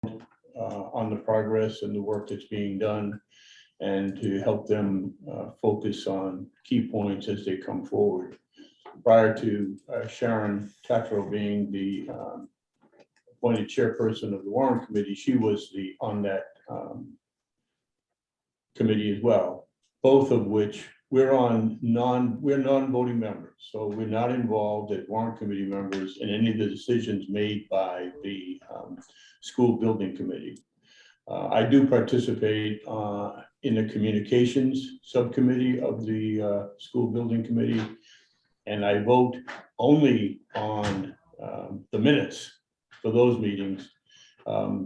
on the progress and the work that's being done, and to help them focus on key points as they come forward. Prior to Sharon Tatro being the appointed chairperson of the Warrant Committee, she was on that committee as well, both of which we're non-voting members, so we're not involved as Warrant Committee members in any of the decisions made by the school building committee. I do participate in the communications subcommittee of the school building committee, and I vote only on the minutes for those meetings.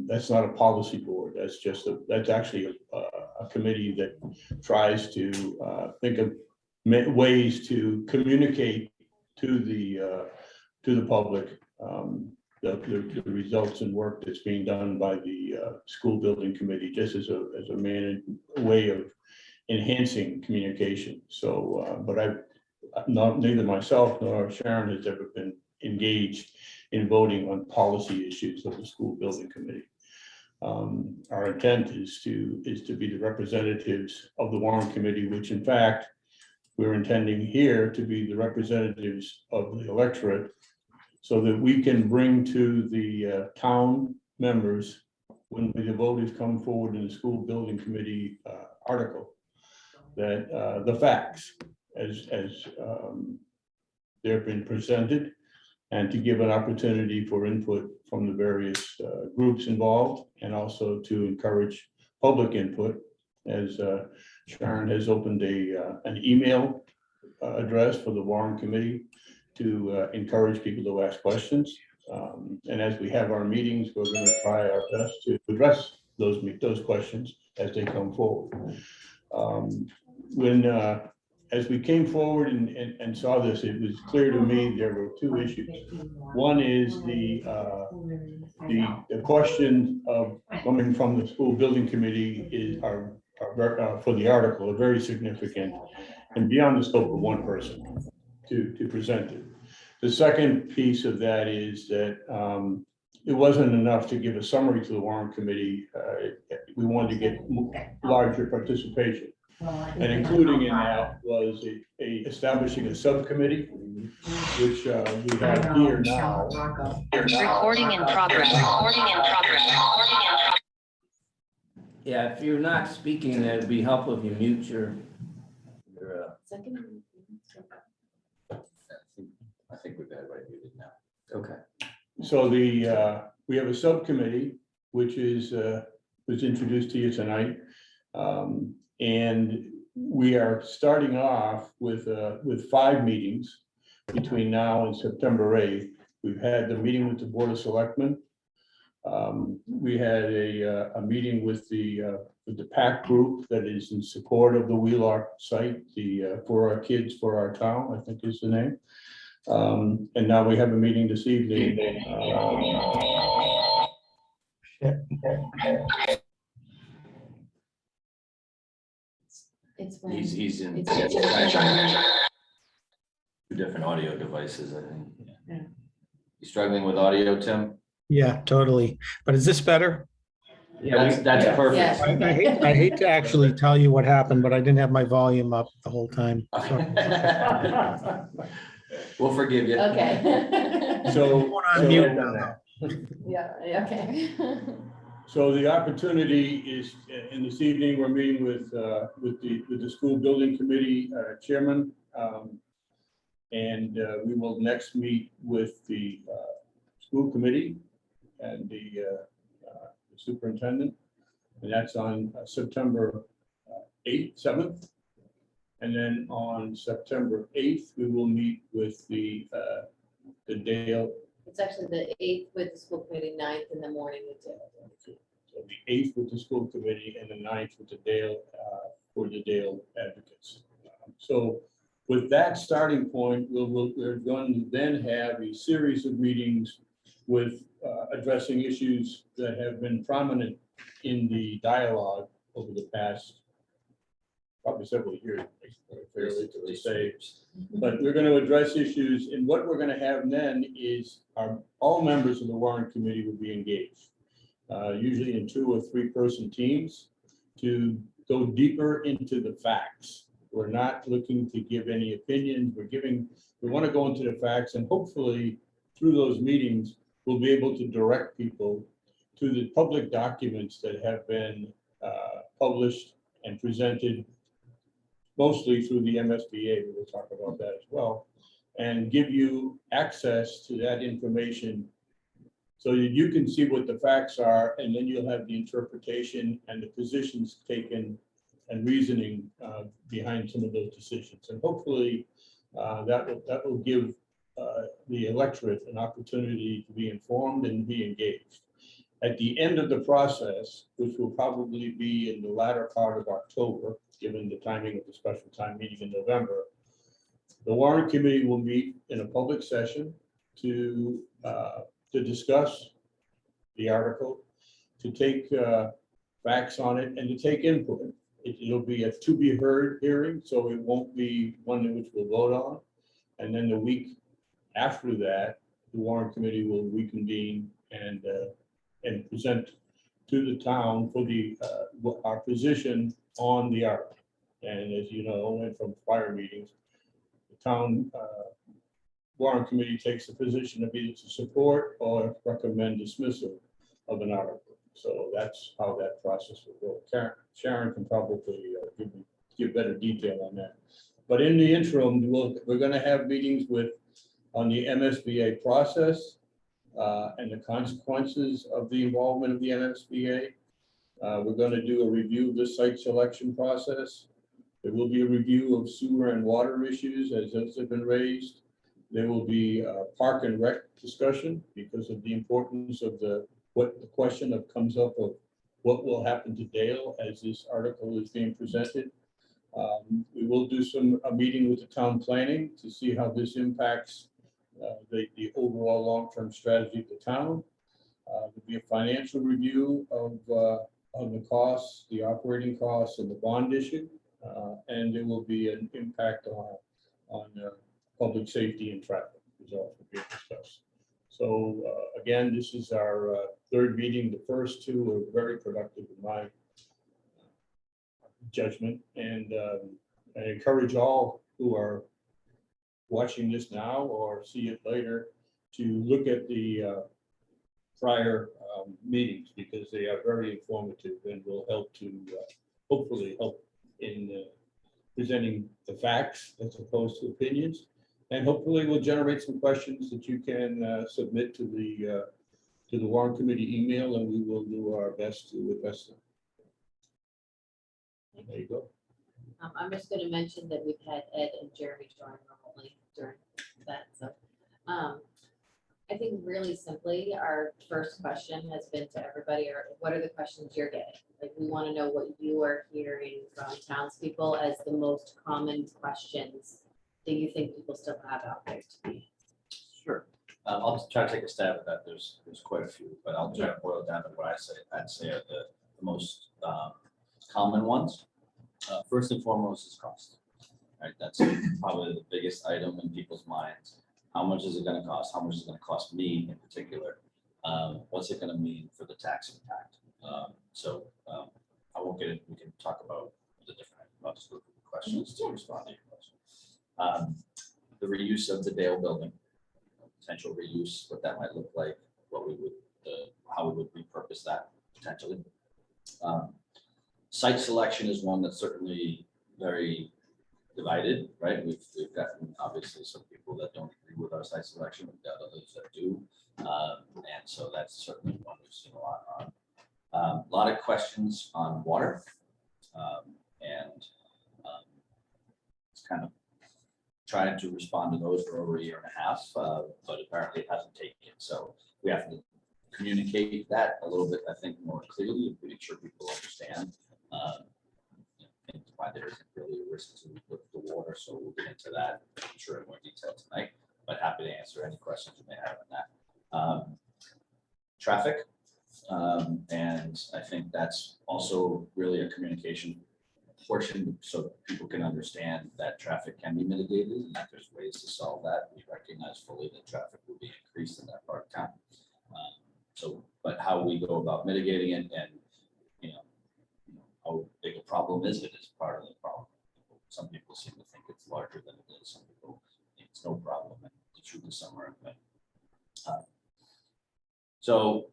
That's not a policy board. That's just that's actually a committee that tries to think of ways to communicate to the public the results and work that's being done by the school building committee, just as a way of enhancing communication. So, but neither myself nor Sharon has ever been engaged in voting on policy issues of the school building committee. Our intent is to be the representatives of the Warrant Committee, which in fact, we're intending here to be the representatives of the electorate, so that we can bring to the town members, when the voters come forward in the school building committee article, that the facts as they've been presented, and to give an opportunity for input from the various groups involved, and also to encourage public input, as Sharon has opened an email address for the Warrant Committee to encourage people to ask questions. And as we have our meetings, we're going to try our best to address those questions as they come forward. As we came forward and saw this, it was clear to me there were two issues. One is the question of coming from the school building committee for the article are very significant and beyond the scope of one person to present it. The second piece of that is that it wasn't enough to give a summary to the Warrant Committee. We wanted to get larger participation. And including in that was establishing a subcommittee, which we have here now. Recording in progress. Recording in progress. Yeah, if you're not speaking, it'd be helpful if you mute your I think we've got it right muted now. okay. So we have a subcommittee, which was introduced to you tonight. And we are starting off with 5 meetings between now and September 8th. We've had the meeting with the Board of Selectmen. We had a meeting with the PAC group that is in support of the Wheelock site, the For Our Kids, For Our Town, I think is the name. And now we have a meeting this evening. He's in It's 2 different audio devices, I think. Yeah. You struggling with audio, Tim? Yeah, totally. But is this better? Yeah, That's perfect. Yes. I hate to actually tell you what happened, but I didn't have my volume up the whole time. We'll forgive you. Okay. So On mute now. Yeah, okay. So the opportunity is, in this evening, we're meeting with the school building committee chairman. And we will next meet with the school committee and the superintendent. And that's on September 7th. And then on September 8th, we will meet with the Dale. It's actually the 8th with the school committee, 9th in the morning with Dale. So the 8th with the school committee and the 9th with the Dale, for the Dale advocates. So with that starting point, we're going to then have a series of meetings with addressing issues that have been prominent in the dialogue over the past probably several years, fairly to say. But we're going to address issues, and what we're going to have then is all members of the Warrant Committee will be engaged. usually in 2 or 3 person teams, to go deeper into the facts. We're not looking to give any opinions. We want to go into the facts, and hopefully through those meetings, we'll be able to direct people to the public documents that have been published and presented mostly through the MSBA. We'll talk about that as well, and give you access to that information so that you can see what the facts are, and then you'll have the interpretation and the positions taken and reasoning behind some of those decisions. And hopefully that will give the electorate an opportunity to be informed and be engaged. At the end of the process, which will probably be in the latter part of October, given the timing of the special time meeting in November, the Warrant Committee will meet in a public session to discuss the article, to take facts on it, and to take input. It'll be a to be heard hearing, so it won't be one in which we'll vote on. And then the week after that, the Warrant Committee will reconvene and present to the town for our position on the article. And as you know, and from prior meetings, the town Warrant Committee takes the position of either to support or recommend dismissal of an article. So that's how that process will go. Sharon can probably give better detail on that. But in the interim, we're going to have meetings on the MSBA process and the consequences of the involvement of the MSBA. We're going to do a review of the site selection process. There will be a review of sewer and water issues as those have been raised. There will be a park and rec discussion because of the importance of the question that comes up of what will happen to Dale as this article is being presented. We will do a meeting with the town planning to see how this impacts the overall long-term strategy of the town. There'll be a financial review of the costs, the operating costs, and the bond issue, and there will be an impact on public safety and traffic results will be discussed. So again, this is our 3rd meeting. The first 2 were very productive in my judgment, and I encourage all who are watching this now or see it later to look at the prior meetings, because they are very informative and will help to hopefully help in presenting the facts as opposed to opinions, and hopefully will generate some questions that you can submit to the Warrant Committee email, and we will do our best to address them. There you go. I'm just going to mention that we've had Ed and Jeremy join remotely during that. So I think really simply, our first question has been to everybody, or what are the questions you're getting? Like, we want to know what you are hearing from townspeople as the most common questions that you think people still have out there to be. Sure. I'll try to take a stab at that. There's quite a few, but I'll try to boil it down to what I'd say are the most common ones. First and foremost is cost. Right, that's probably the biggest item in people's minds. How much is it going to cost? How much is it going to cost me in particular? What's it going to mean for the tax impact? I won't get into. We can talk about the different questions to respond to your question. The reuse of the Dale building, potential reuse, what that might look like, what we would, how we would repurpose that potentially. Site selection is one that's certainly very divided, right? We've gotten obviously some people that don't agree with our site selection. We've got others that do, and so that's certainly one we've seen a lot on. A lot of questions on water, and it's kind of trying to respond to those for over 1.5 years, but apparently it hasn't taken. So we have to communicate that a little bit, I think, more clearly, to make sure people understand why there isn't really a risk to the water. So we'll get into that, I'm sure, in more detail tonight, but happy to answer any questions you may have on that. Traffic, and I think that's also really a communication portion, so people can understand that traffic can be mitigated and that there's ways to solve that. We recognize fully that traffic will be increased in that part of town. So, but how we go about mitigating it and, how big a problem is it is part of the problem. Some people seem to think it's larger than it is. Some people think it's no problem. And the truth is somewhere in the middle.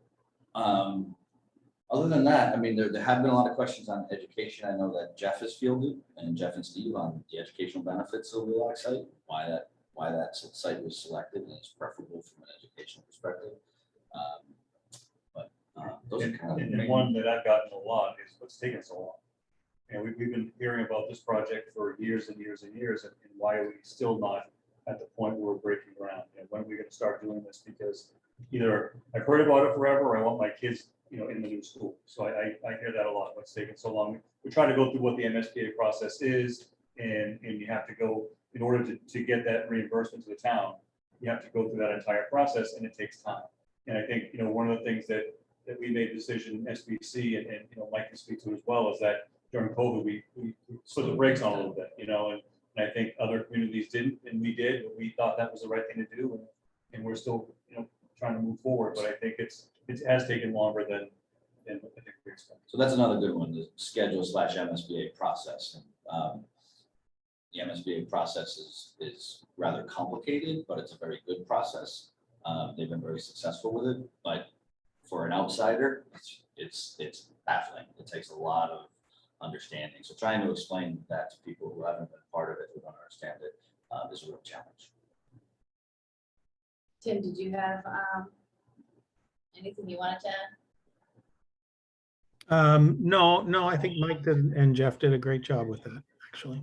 Other than that, I mean, there have been a lot of questions on education. I know that Jeff has fielded, and Jeff and Steve, on the educational benefits of the Wheelock site, why that site was selected and is preferable from an educational perspective. Those are kind of the And main- one that I've gotten a lot is what's taken so long. And we've been hearing about this project for years and years and years, and why are we still not at the point where we're breaking ground? And when are we gonna start doing this? Because either I've heard about it forever, or I want my kids, in the new school. So I hear that a lot, what's taking so long. We try to go through what the MSBA process is, and you have to go, in order to get that reimbursement to the town, you have to go through that entire process, and it takes time. And I think, one of the things that we made a decision, SBC, and Mike can speak to as well, is that during COVID, we put the brakes on a little bit, and I think other communities didn't, and we did, but we thought that was the right thing to do, and we're still, trying to move forward, but I think it has taken longer than I think we expected. So that's another good one, the schedule / MSBA process. The MSBA process is rather complicated, but it's a very good process. They've been very successful with it, but for an outsider, it's baffling. It takes a lot of understanding. So trying to explain that to people who haven't been part of it, who don't understand it, is a real challenge. Tim, did you have anything you wanted to add? No, I think Mike did and Jeff did a great job with that, actually.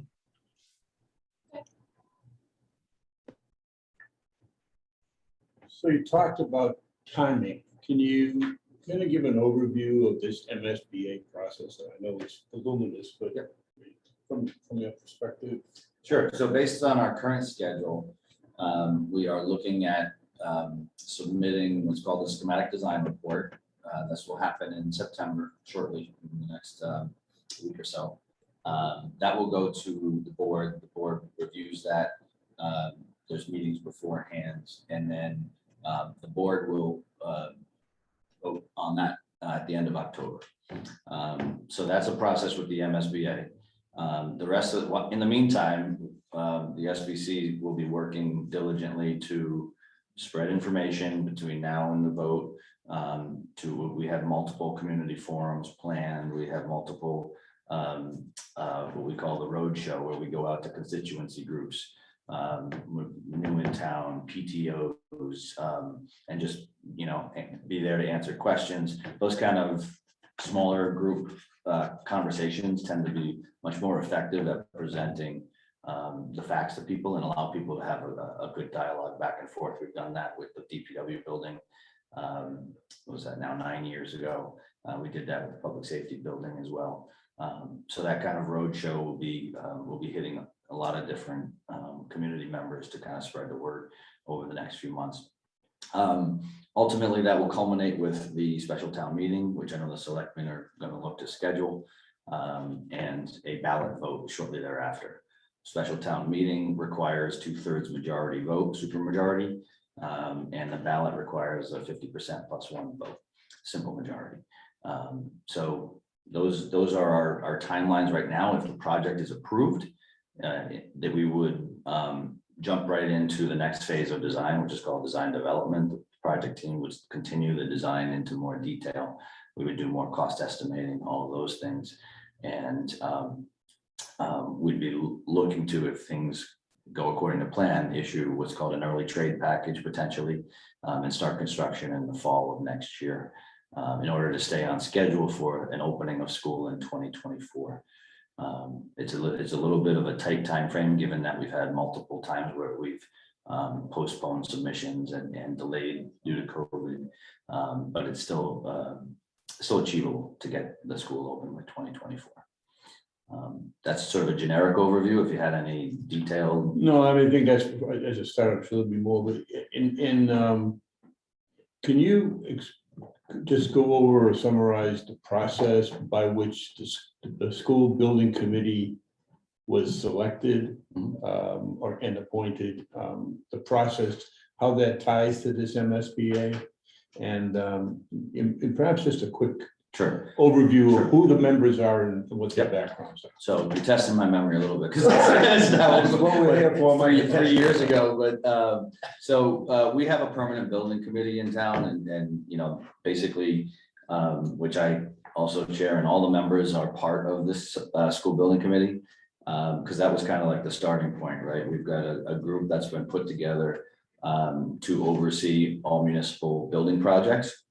So you talked about timing. Can you kind of give an overview of this MSBA process? I know it's voluminous, but from your perspective. Sure. So based on our current schedule, we are looking at submitting what's called the schematic design report. This will happen in September, shortly, in the next week or so. That will go to the board. The board reviews that. There's meetings beforehand, and then the board will vote on that at the end of October. So that's a process with the MSBA. The rest of in the meantime, the SBC will be working diligently to spread information between now and the vote. We have multiple community forums planned. We have multiple what we call the road show, where we go out to constituency groups, new in town, PTOs, and just be there to answer questions. Those kind of smaller group conversations tend to be much more effective at presenting the facts to people and allow people to have a good dialogue back and forth. We've done that with the DPW building. What was that now, 9 years ago? We did that with the public safety building as well. So that kind of road show will be hitting a lot of different community members to kind of spread the word over the next few months. Ultimately, that will culminate with the special town meeting, which I know the selectmen are going to look to schedule, and a ballot vote shortly thereafter. Special town meeting requires 2/3 majority vote, supermajority, and the ballot requires a 50% plus one vote, simple majority. So those are our timelines right now. If the project is approved, that we would jump right into the next phase of design, which is called design development. The project team would continue the design into more detail. We would do more cost estimating, all of those things. And we'd be looking to, if things go according to plan, issue what's called an early trade package potentially, and start construction in the fall of next year, in order to stay on schedule for an opening of school in 2024. It's a little bit of a tight time frame, given that we've had multiple times where we've postponed submissions and delayed due to COVID, but it's still achievable to get the school open with 2024. That's sort of a generic overview. If you had any detail. No, I think that's, as a startup, should be more, but can you just go over or summarize the process by which the school building committee was selected and appointed, the process, how that ties to this MSBA, And perhaps just a quick Sure. overview of who the members are and what their backgrounds are. So you're testing my memory a little bit because that was what we're here for, Mike. 3 years ago. But so we have a permanent building committee in town, and you know, basically, which I also chair, and all the members are part of this school building committee, because that was kind of like the starting point, right? We've got a group that's been put together to oversee all municipal building projects.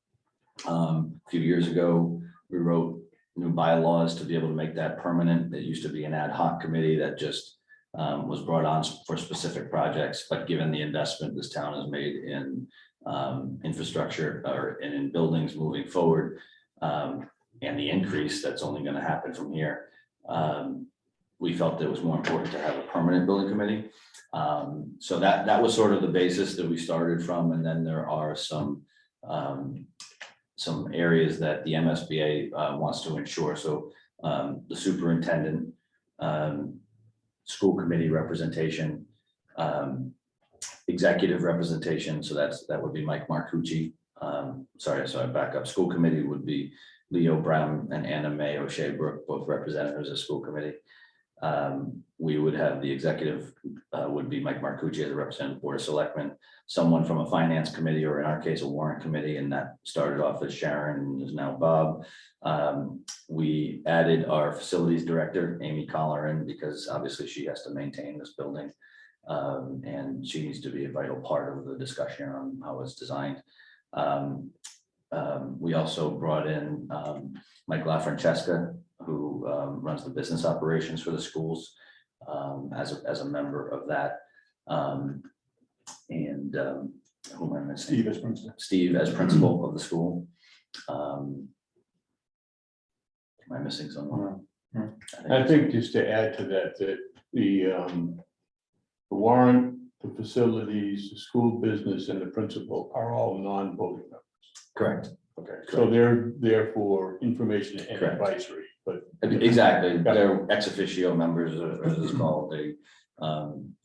A few years ago, we wrote new bylaws to be able to make that permanent. It used to be an ad hoc committee that just was brought on for specific projects, but given the investment this town has made in infrastructure and in buildings moving forward, and the increase that's only going to happen from here, we felt that it was more important to have a permanent building committee. So that was sort of the basis that we started from, and then there are some areas that the MSBA wants to ensure. So the superintendent, school committee representation, executive representation. So that would be Mike Marcucci. Sorry, so I back up. School committee would be Leo Brown and Anna Mae O'Shea Brook, both representatives of school committee. We would have the executive would be Mike Marcucci as a representative board of selectmen, someone from a finance committee, or in our case, a warrant committee, and that started off as Sharon and is now Bob. We added our facilities director, Amy Collar, in because obviously she has to maintain this building. And she needs to be a vital part of the discussion on how it's designed. We also brought in Mike LaFrancesca, who runs the business operations for the schools, as a member of that. Who am I missing? Steve as principal. Steve as principal of the school. Am I missing someone? I think just to add to that, that the warrant, the facilities, the school business, and the principal are all non-voting members. Correct. Okay, so they're there for information and Correct. advisory, but. Exactly, they're ex officio members, as it's called. They,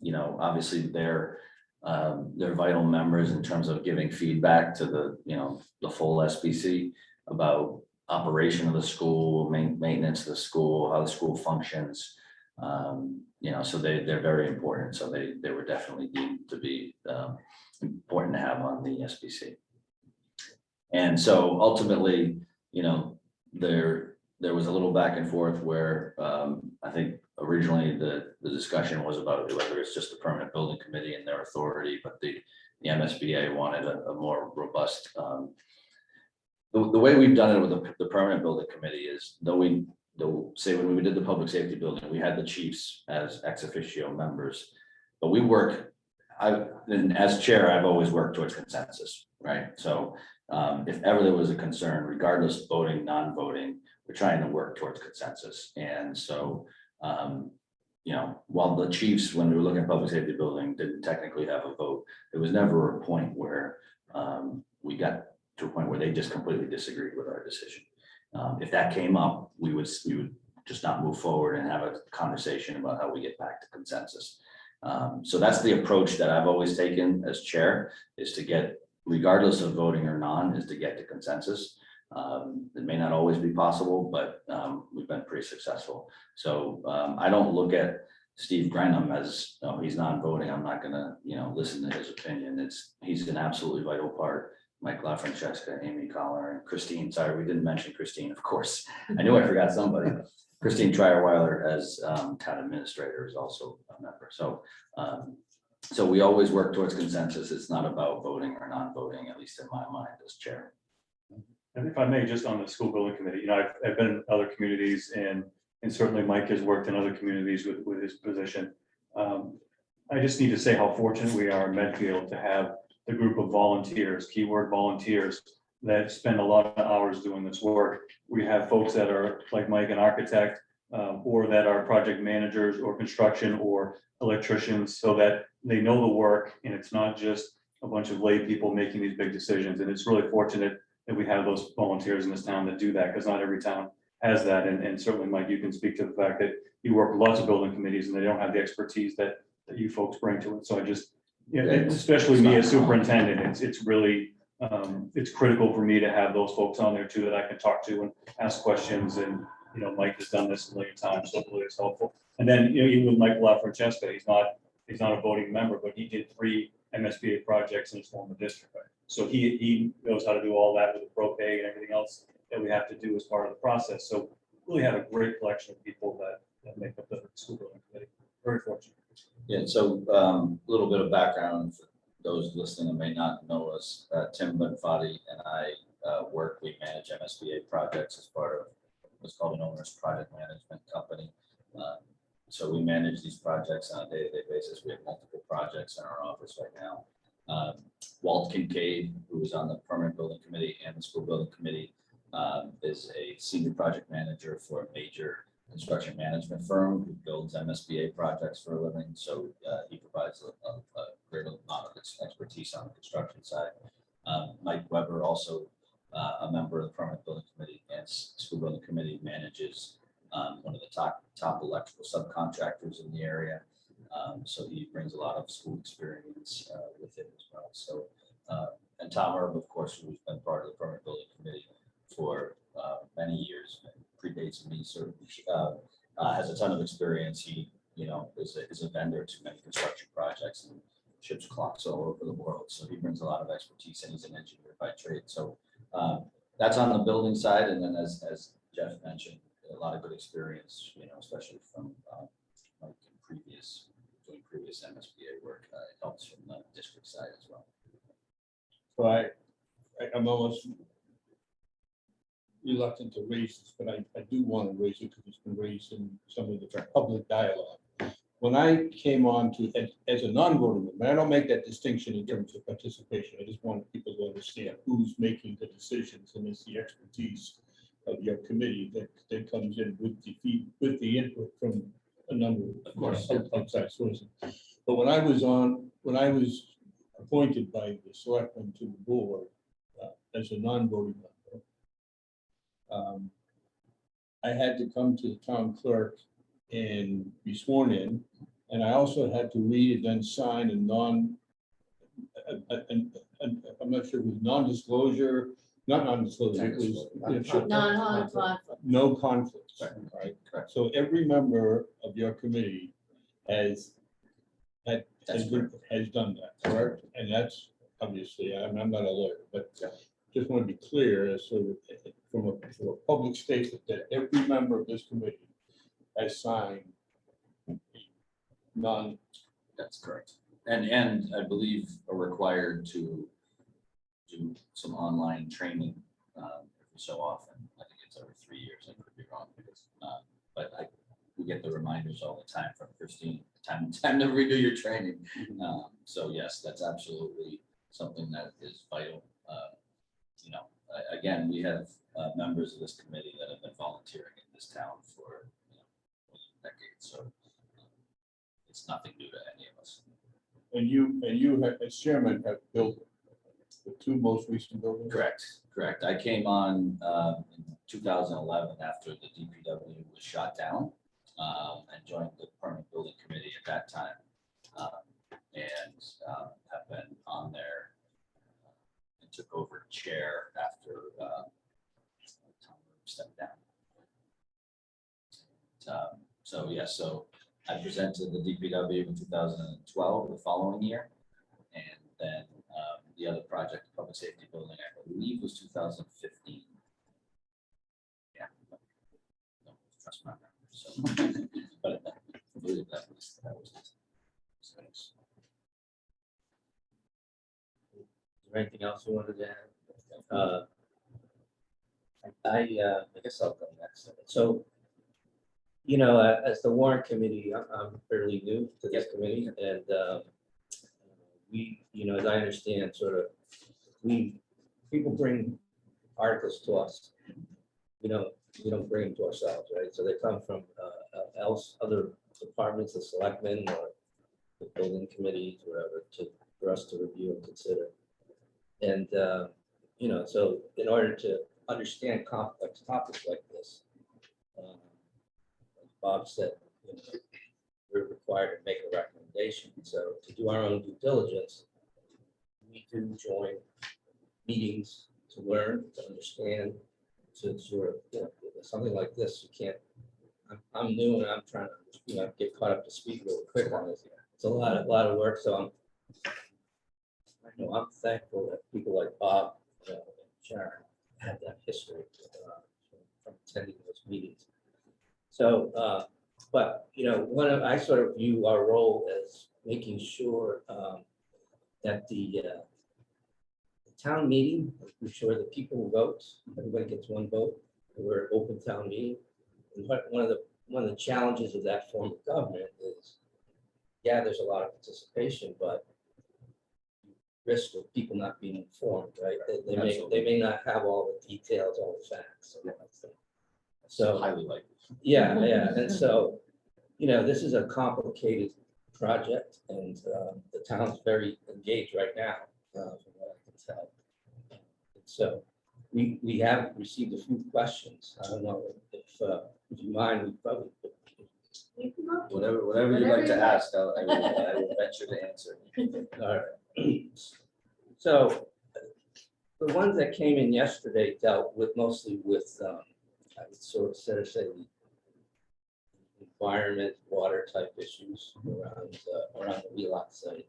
you know, obviously they're vital members in terms of giving feedback to the, you know, the full SBC about operation of the school, maintenance of the school, how the school functions. You know, so they're very important. So they were definitely deemed to be important to have on the SBC. And so ultimately, you know, there was a little back and forth where I think originally the discussion was about whether it's just the permanent building committee and their authority, but the MSBA wanted a more robust. The way we've done it with the permanent building committee is, say when we did the public safety building, we had the chiefs as ex officio members, but we work. And as chair, I've always worked towards consensus, right? So if ever there was a concern, regardless of voting, non-voting, we're trying to work towards consensus. And so, you know, while the chiefs, when we were looking at public safety building, didn't technically have a vote, there was never a point where we got to a point where they just completely disagreed with our decision. If that came up, we would just not move forward and have a conversation about how we get back to consensus. So that's the approach that I've always taken as chair, is to get, regardless of voting or non, is to get to consensus. It may not always be possible, but we've been pretty successful. So I don't look at Steve Grenham as, oh, he's non-voting, I'm not gonna, you know, listen to his opinion. He's an absolutely vital part. Mike LaFrancesca, Amy Collar, and Christine. Sorry, we didn't mention Christine, of course. I knew I forgot somebody. Christine Trierweiler as town administrator is also a member. So so we always work towards consensus. It's not about voting or non-voting, at least in my mind as chair. And if I may, just on the school building committee, you know, I've been in other communities, and certainly Mike has worked in other communities with his position. I just need to say how fortunate we are in Medfield to have the group of volunteers, keyword volunteers, that spend a lot of hours doing this work. We have folks that are like Mike, an architect, or that are project managers or construction or electricians, so that they know the work, and it's not just a bunch of lay people making these big decisions. And it's really fortunate that we have those volunteers in this town that do that, because not every town has that. And certainly, Mike, you can speak to the fact that you work with lots of building committees and they don't have the expertise that you folks bring to it. So I just, especially me as superintendent, it's really it's critical for me to have those folks on there too, that I can talk to and ask questions. And, you know, Mike has done this a million times, so hopefully it's helpful. And then, you know, even with Michael LaFrancesca, he's not a voting member, but he did 3 MSBA projects in his former district. So he knows how to do all that with the propane and everything else that we have to do as part of the process. So really have a great collection of people that make up the school building committee. Very fortunate. Yeah, so a little bit of background for those listening that may not know us. Tim Benfatti and I we manage MSBA projects as part of what's called an owner's project management company. So we manage these projects on a day-to-day basis. We have multiple projects in our office right now. Walt Kincaid, who is on the permanent building committee and the school building committee, is a senior project manager for a major construction management firm who builds MSBA projects for a living. So he provides a great amount of expertise on the construction side. Mike Weber, also a member of the permanent building committee and school building committee, manages one of the top electrical subcontractors in the area. So he brings a lot of school experience with it as well. So and Tom Herb, of course, who's been part of the permanent building committee for many years, predates me, certainly, has a ton of experience. He, you know, is a vendor to many construction projects and ships clocks all over the world. So he brings a lot of expertise, and he's an engineer by trade. So that's on the building side. And then as Jeff mentioned, a lot of good experience, you know, especially from like doing previous MSBA work. It helps from the district side as well. So I'm almost reluctant to raise this, but I do want to raise it because it's been raised in some of the public dialogue. When I came on to, as a non-voting member, I don't make that distinction in terms of participation. I just want people to understand who's making the decisions, and it's the expertise of your committee that comes in with the input from a number of outside sources. But when I was appointed by the selectmen to the board as a non-voting member, I had to come to the town clerk and be sworn in, and I also had to read and then sign I'm not sure it was non-disclosure, not non-disclosure, it was Non-conflict. no conflict, right? Correct. So every member of your committee has done that, correct? And that's obviously, I'm not a lawyer, but just want to be clear, so that from a public statement that every member of this committee has signed none. That's correct. And I believe are required to do some online training every so often. I think it's every 3 years. I could be wrong, but we get the reminders all the time from Christine. Time to redo your training. So yes, that's absolutely something that is vital. You know, again, we have members of this committee that have been volunteering in this town for decades. So it's nothing new to any of us. And you have, as chairman, have built the 2 most recent buildings? Correct. I came on in 2011 after the DPW was shot down and joined the permanent building committee at that time, and have been on there and took over chair after Tom stepped down. So I presented the DPW in 2012, the following year, and then the other project, the public safety building, I believe was 2015. Yeah, no, trust my memory. So, but I believe that was nice. Is there anything else you wanted to add? I guess I'll go next. So, you know, as the Warrant Committee, I'm fairly new to this committee, and we, you know, as I understand, sort of, people bring articles to us. We don't bring them to ourselves, right? So they come from other departments, the selectmen or the building committees, whatever, for us to review and consider. And you know, so in order to understand complex topics like this, as Bob said, you know, we're required to make a recommendation. So to do our own due diligence, we do join meetings to learn, to understand, to sort of, something like this, you can't, I'm new and I'm trying to, get caught up to speed really quick on this. It's a lot of work, so I'm thankful that people like Bob, and Sharon have that history from attending those meetings. So, but, I sort of view our role as making sure that the town meeting, making sure that people vote, everybody gets one vote, we're an open town meeting. And one of the challenges of that form of government is, yeah, there's a lot of participation, but risk of people not being informed, right? They may not have all the details, all the facts. So Highly likely. yeah, and so, this is a complicated project, and the town's very engaged right now, from what I can tell. So we have received a few questions. I don't know if you mind, we probably. Whatever you'd like to ask, I will venture to answer. All right. So the ones that came in yesterday dealt with mostly with, I would sort of say the environment, water type issues around the Wheelock site.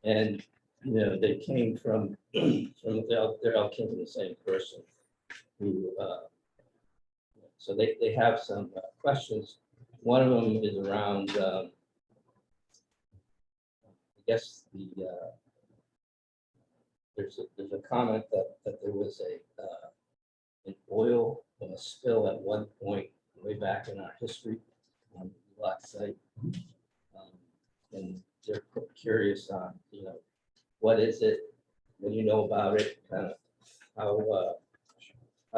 And, they came from, they all came from the same person who, so they have some questions. One of them is around, I guess there's a comment that there was an oil spill at one point way back in our history on the Wheelock site. And they're curious on, what is it, what do you know about it, kind of how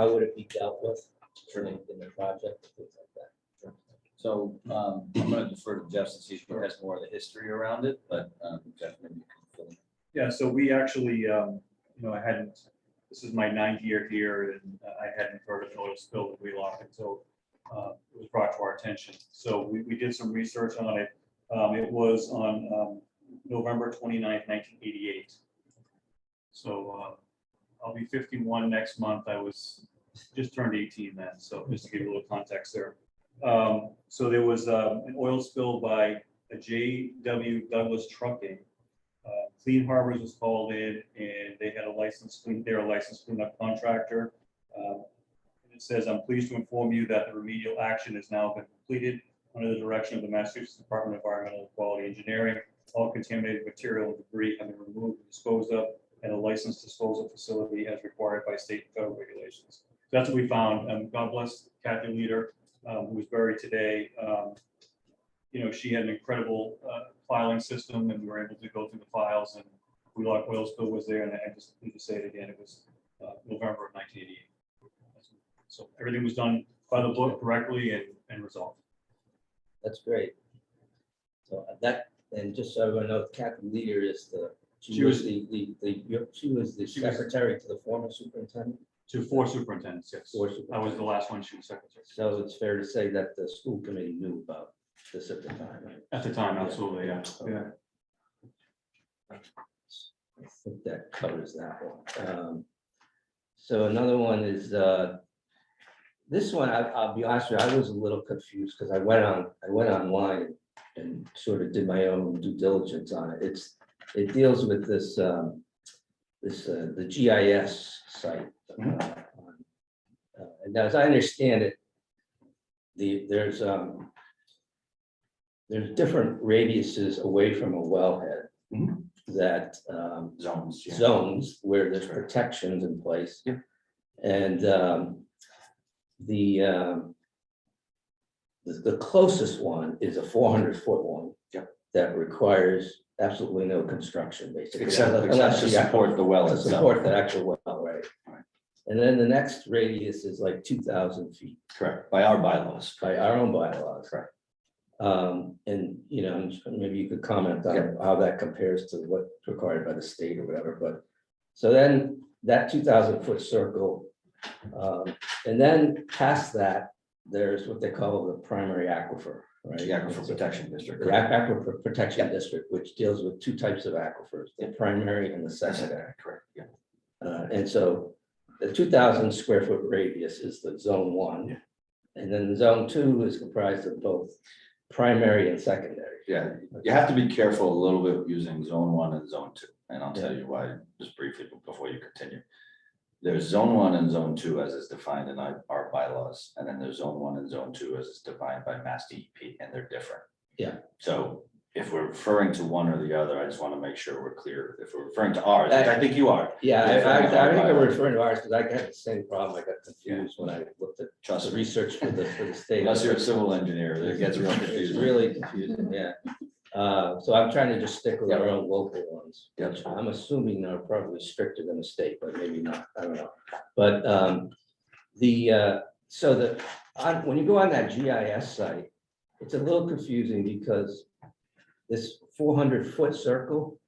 would it be dealt with in the project, things like that. So I'm going to defer to Jeff since he has more of the history around it, but Jeff, maybe you can fill in. Yeah, so we actually, this is my 9th year here, and I hadn't heard of an oil spill at Wheelock until it was brought to our attention. So we did some research on it. It was on November 29th, 1988. So I'll be 51 next month. I was just turned 18 then, so just to give you a little context there. So there was an oil spill by a J.W. Douglas Trucking. Clean Harbors was called in, and they had a licensed cleanup contractor. And it says, I'm pleased to inform you that the remedial action has now been completed under the direction of the Massachusetts Department of Environmental Quality Engineering. All contaminated material and debris have been removed and disposed of at a licensed disposal facility as required by state and federal regulations. So that's what we found. God bless Kathy Leader, who was buried today. She had an incredible filing system, and we were able to go through the files, and Wheelock oil spill was there, and I just need to say it again, it was November of 1988. So everything was done by the book correctly and resolved. That's great. So and just so everyone knows, Kathy Leader is she was the secretary to the former superintendent. To 4 superintendents, yes. 4 I was superintendents. the last one she was secretary. So it's fair to say that the school committee knew about this at the time, right? At the time, absolutely, yeah. I think that covers that one. So another one is, this one, I'll be honest with you, I was a little confused because I went online and sort of did my own due diligence on it. It deals with this, the GIS site. And as I understand it, there's different radiuses away from a wellhead that zones where there's protections in place. Yeah. And the closest one is a 400-foot one. Yeah. That requires absolutely no construction, basically. Except unless to you got- support the well to itself. support the actual well, right? Right. And then the next radius is like 2,000 feet Correct, by our bylaws. by our own bylaws. Correct. And, maybe you could comment on how that compares to what's required by the state or whatever, but. So then that 2,000-foot circle, and then past that, there's what they call the primary aquifer. right? The Aquifer Protection District. The Aquifer Protection District, which deals with two types of aquifers, the primary and the secondary. Correct, yeah. And so the 2,000 square foot radius is the zone one. And then the zone two is comprised of both primary and secondary. Yeah, you have to be careful a little bit using zone one and zone two, and I'll tell you why, just briefly before you continue. There's zone one and zone two as is defined in our bylaws, and then there's zone one and zone two as is defined by Mass DEP, and they're different. Yeah. So if we're referring to one or the other, I just want to make sure we're clear. If we're referring to ours, which I think you are. Yeah, I Referring to our think I'm bylaws. referring to ours because I had the same problem. I got confused when I looked at Trust the me, research for the state. unless you're a civil engineer, it gets real It's confusing. really confusing, yeah. So I'm trying to just stick with our own local ones, Yep. which I'm assuming are probably stricter than the state, but maybe not, I don't know. But when you go on that GIS site, it's a little confusing because this 400-foot circle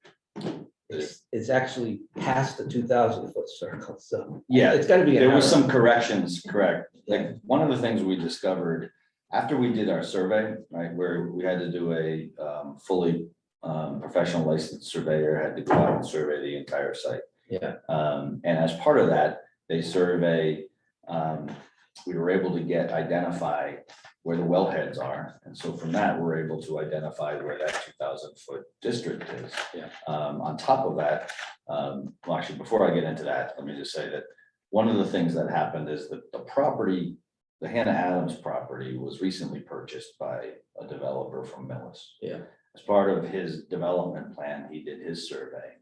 is actually past the 2,000-foot circle, so. Yeah, It's gotta be. an there was hour. some corrections, correct. Like, one of the things we discovered after we did our survey, right, where we had to do a fully professional licensed surveyor had to go out and survey the entire site. Yeah, And as part of that, they survey, we were able to identify where the wellheads are. And so from that, we're able to identify where that 2,000-foot district is. Yeah. On top of that, well, actually, before I get into that, let me just say that one of the things that happened is that the property, the Hannah Adams property, was recently purchased by a developer from Millis. yeah, As part of his development plan, he did his survey.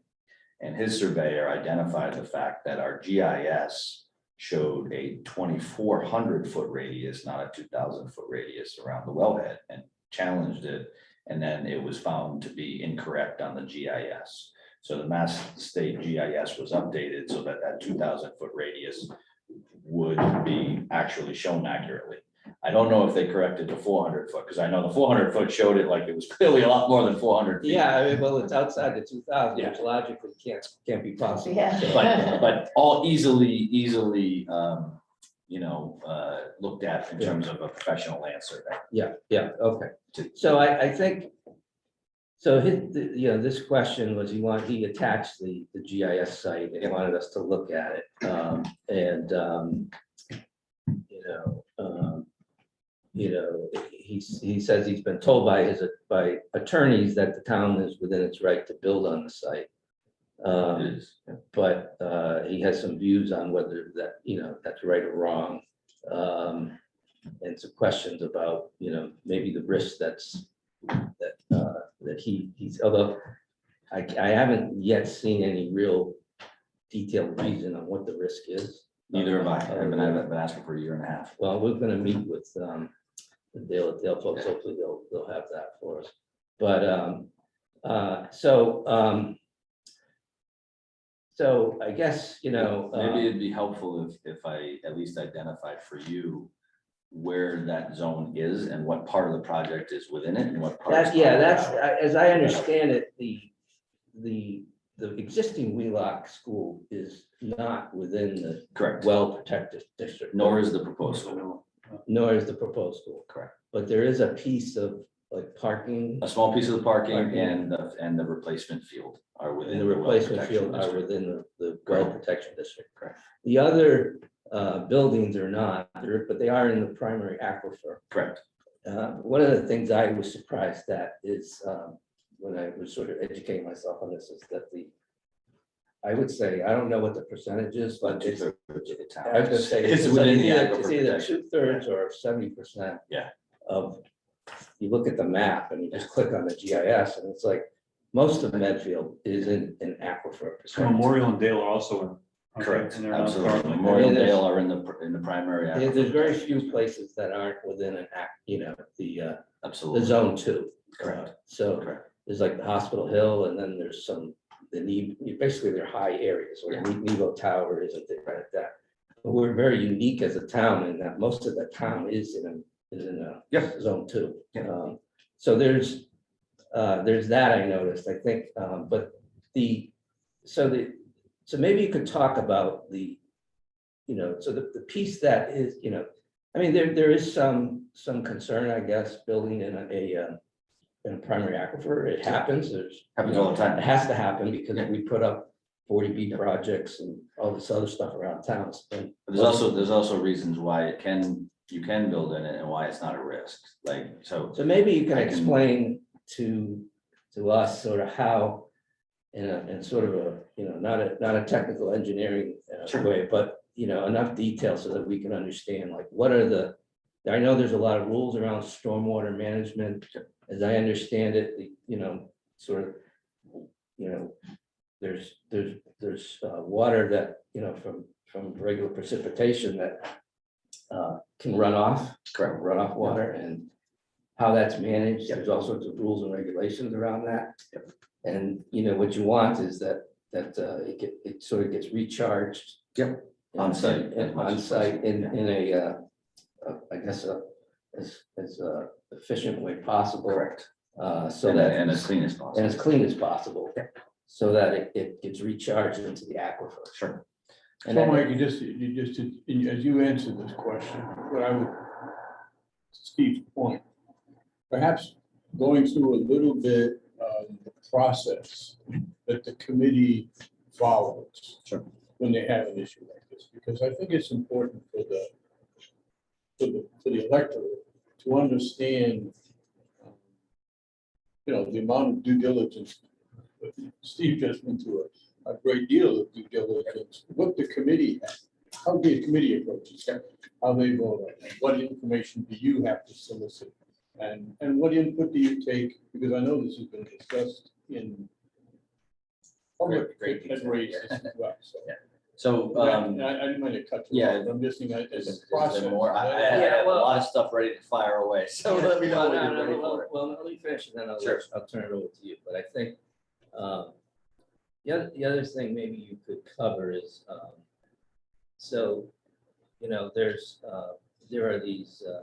And his surveyor identified the fact that our GIS showed a 2,400-foot radius, not a 2,000-foot radius around the wellhead, and challenged it. And then it was found to be incorrect on the GIS. So the Mass State GIS was updated so that that 2,000-foot radius would be actually shown accurately. I don't know if they corrected the 400-foot, because I know the 400-foot showed it like it was clearly a lot more than 400 feet. yeah, I mean, well, it's outside the 2,000, Yeah. which logically can't be possible. Yeah. so- But all easily, looked at in terms of a professional land survey. Yeah, okay. So I think, so this question was, he attached the GIS site and wanted us to look at it. He says he's been told by attorneys that the town is within its right to build on the site. It is. But he has some views on whether that's right or wrong. And some questions about, maybe the risk that he's, although I haven't yet seen any real detailed reason on what the risk is. Neither have I. I've been asking for a year and a half. Well, we're gonna meet with the Dale folks, hopefully they'll have that for us. But so I guess, Maybe it'd be helpful if I at least identified for you where that zone is and what part of the project is within it and what part. is not. as I understand it, the existing Wheelock School is not within the Correct. well-protected district. Nor is the proposal. Nor is the proposed school. Correct. But there is a piece of like parking, A small piece of the parking Parking. and the replacement field are within. and the well replacement protection field are district. within the Correct. well protection district. Correct. The other buildings are not, but they are in the primary aquifer. Correct. One of the things I was surprised at is, when I was sort of educating myself on this, is that I would say, I don't know what the percentage is, but it's, Two-thirds of the town. I was gonna say, It's within the it's aquifer either protection. 2/3 or 70%. Yeah. Of, you look at the map and you just click on the GIS and it's like, most of Medfield is in an aquifer. So Memorial and Dale are also in. aren't they? Correct. And they're not Absolutely. currently- Memorial Yeah, there's- Dale are in the primary. There's very aquifer. few places that aren't within the Absolutely. zone 2. Correct. So Correct. there's like the Hospital Hill, and then there's basically they're high areas where Nebo Tower is and things like that. But we're very unique as a town in that most of the town is in Yep. zone 2. Yeah. So there's that I noticed, I think, but so maybe you could talk about the piece that is, I mean, there is some concern, I guess, building in a primary aquifer. It happens, Happens all the time. It has to happen because we put up 40B projects and all this other stuff around towns. And But there's also reasons why you can build in it and why it's not a risk, like, so. so maybe you can I can- explain to us sort of how, in sort of a, not a technical engineering Sure. way, but, enough detail so that we can understand, like, what are I know there's a lot of rules around stormwater management. As I understand it, sort of, there's water that, from regular precipitation that can run off. Correct. Runoff water and how that's managed. There's all sorts of rules and regulations around that. And, what you want is that it sort of gets recharged. Yep. On site, as much On as site possible. in a, I guess, as efficient way possible. Correct. So And that. as clean as And possible. as clean as possible, so that it gets recharged into the aquifer. Sure. And So then, Mike, as you answer this question, what I would, Steve's point, perhaps going through a little bit of the process that the committee follows. Sure. When they have an issue like this, because I think it's important for the electorate to understand, the amount of due diligence. Steve just went through a great deal of due diligence, what the committee, how the committee approaches, how they vote, on it, what information do you have to solicit? And what input do you take? Because I know this has been discussed in public Great and detail, raised yeah. as well, so. So, I didn't mean to cut you yeah. off, I'm just saying, is as a there process. more? I Yeah, have a well- lot of stuff ready to fire away, so let me know when you're ready for it. Well, let me finish and then Sure. I'll turn it over to you, but I think, the other thing maybe you could cover is, so, there are these, I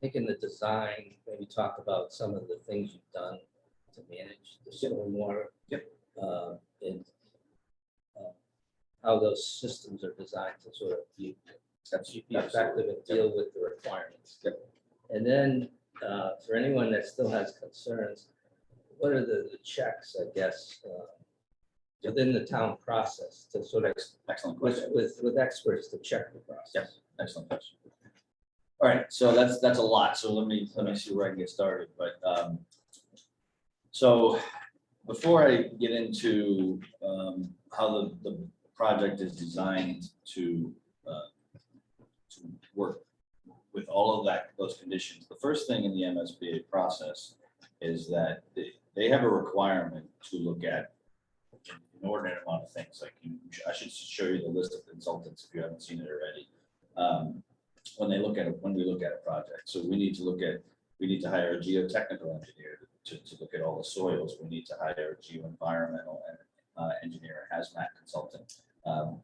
think in the design, maybe talk about some of the things you've done to manage the stormwater. Yep. And how those systems are designed to sort of be effective and deal with the requirements. Yep. And then, for anyone that still has concerns, what are the checks, I guess, within the town process to sort of, Excellent with, question. with experts to check the process? Excellent question. All right, so that's a lot. So let me see where I can get started. But so before I get into how the project is designed to work with all of those conditions, the first thing in the MSBA process is that they have a requirement to look at an inordinate amount of things. Like I should show you the list of consultants if you haven't seen it already. When we look at a project, so we need to hire a geotechnical engineer to look at all the soils. We need to hire a geoenvironmental engineer, hazmat consultant,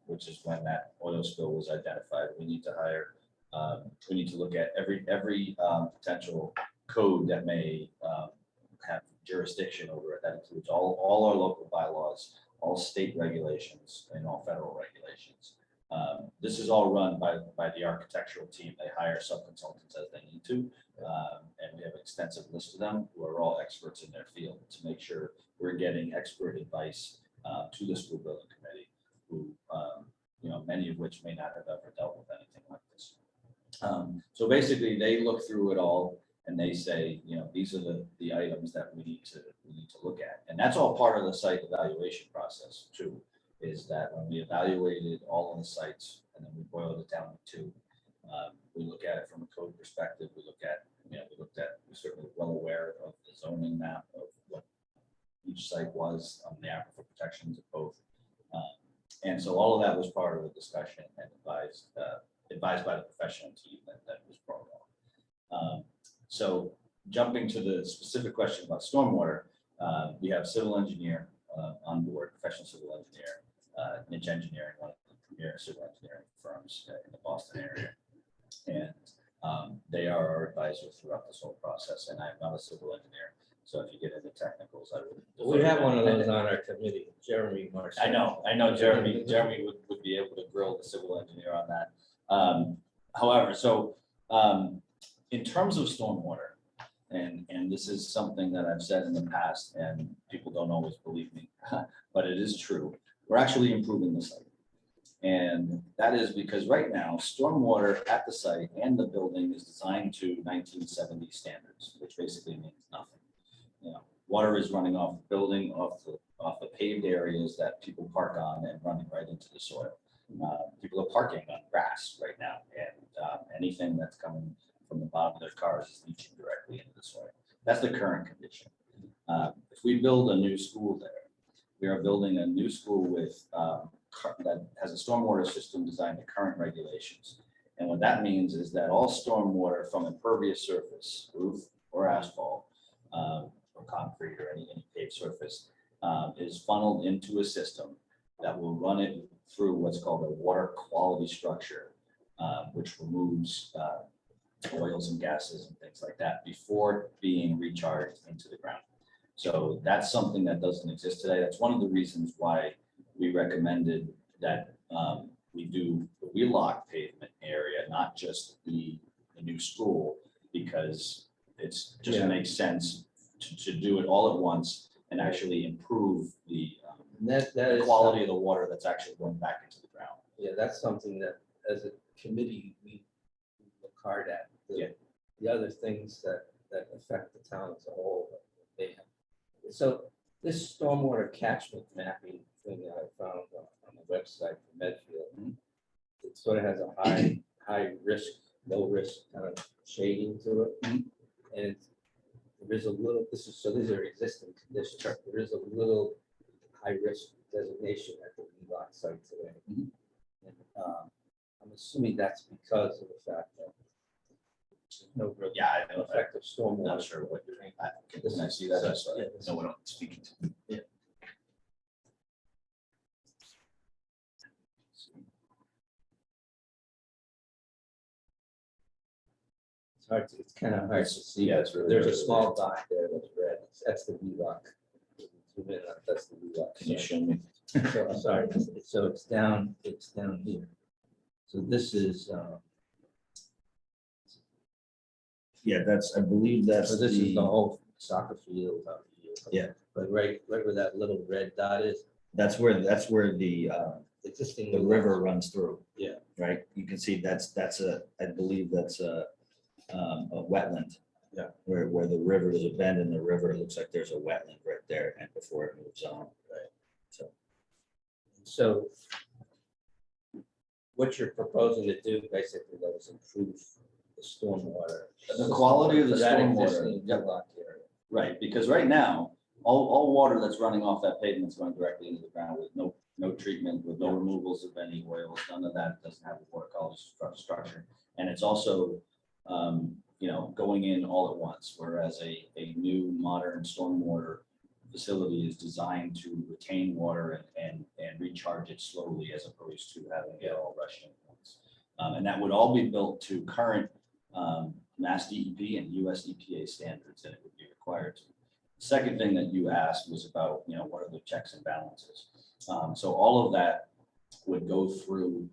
which is when that oil spill was identified. We need to hire. We need to look at every potential code that may have jurisdiction over it. That includes all our local bylaws, all state regulations, and all federal regulations. This is all run by the architectural team. They hire sub-consultants as they need to. And we have an extensive list of them who are all experts in their field to make sure we're getting expert advice to the school building committee, who, many of which may not have ever dealt with anything like this. So basically they look through it all and they say, these are the items that we need to look at. And that's all part of the site evaluation process too, is that when we evaluated all of the sites and then we boiled it down to two, we look at it from a code perspective. We're certainly well aware of the zoning map of what each site was on the aquifer protections of both. And so all of that was part of the discussion and advised by the professional team that was brought on. So jumping to the specific question about stormwater, we have civil engineer on board, professional civil engineer, niche engineering, one of the premier civil engineering firms in the Boston area. And they are our advisor throughout this whole process. And I'm not a civil engineer, so if you get into technicals, I would. We have one of those on our committee, Jeremy Marshall. I know Jeremy would be able to grill the civil engineer on that. However, so in terms of stormwater, and this is something that I've said in the past, and people don't always believe me, but it is true. We're actually improving the site. And that is because right now, stormwater at the site and the building is designed to 1970 standards, which basically means nothing. You know, water is running off the building, off the paved areas that people park on and running right into the soil. People are parking on grass right now, and anything that's coming from the bottom of their cars is leaching directly into the soil. That's the current condition. If we build a new school there, we are building a new school with that has a stormwater system designed to current regulations. And what that means is that all stormwater from impervious surface, roof or asphalt, or concrete or any paved surface, is funneled into a system that will run it through what's called a water quality structure, which removes oils and gases and things like that before being recharged into the ground. So that's something that doesn't exist today. That's one of the reasons why we recommended that we do the wheelock pavement area, not just the new school, because it's just makes sense to do it all at once and actually improve the quality of the water that's actually going back into the ground. Yeah, that's something that as a committee, we look hard at. The other things that affect the town as a whole, they have. So this stormwater catchment mapping thing that I found on the website for Medfield, it sort of has a high risk, low risk kind of shading to it. And there is a little, these are existing conditions. There is a little high risk designation at the Wheelock site today. And, I'm assuming that's because of the fact that there's no real effect of stormwater. Not sure what you're saying. Can I see that? So, yeah, No one else speaking to me. Yeah. It's kind of hard to see. Yeah, it's really There's a hard to small dot there that's red. That's the Wheelock. That's the Wheelock. Can you show me? So, I'm sorry, so it's down here. So this is, Yeah, I believe so this is the whole soccer field out here. Yeah. But right where that little red dot is, that's where the existing. river runs through. Yeah. Right, you can see I believe that's a wetland. Yeah. Where the river is a bend in the river, it looks like there's a wetland right there and before it moves on. Right. So what you're proposing to do basically though is improve the stormwater. The quality of the that stormwater. existing Wheelock area. Right, because right now, all water that's running off that pavement is going directly into the ground with no treatment, with no removals of any oils, none of that. Doesn't have a water quality structure. And it's also, going in all at once, whereas a new modern stormwater facility is designed to retain water and recharge it slowly as opposed to having it all rushed in at once. And that would all be built to current Mass DEP and US EPA standards, and it would be required to. Second thing that you asked was about, what are the checks and balances? So all of that would go through,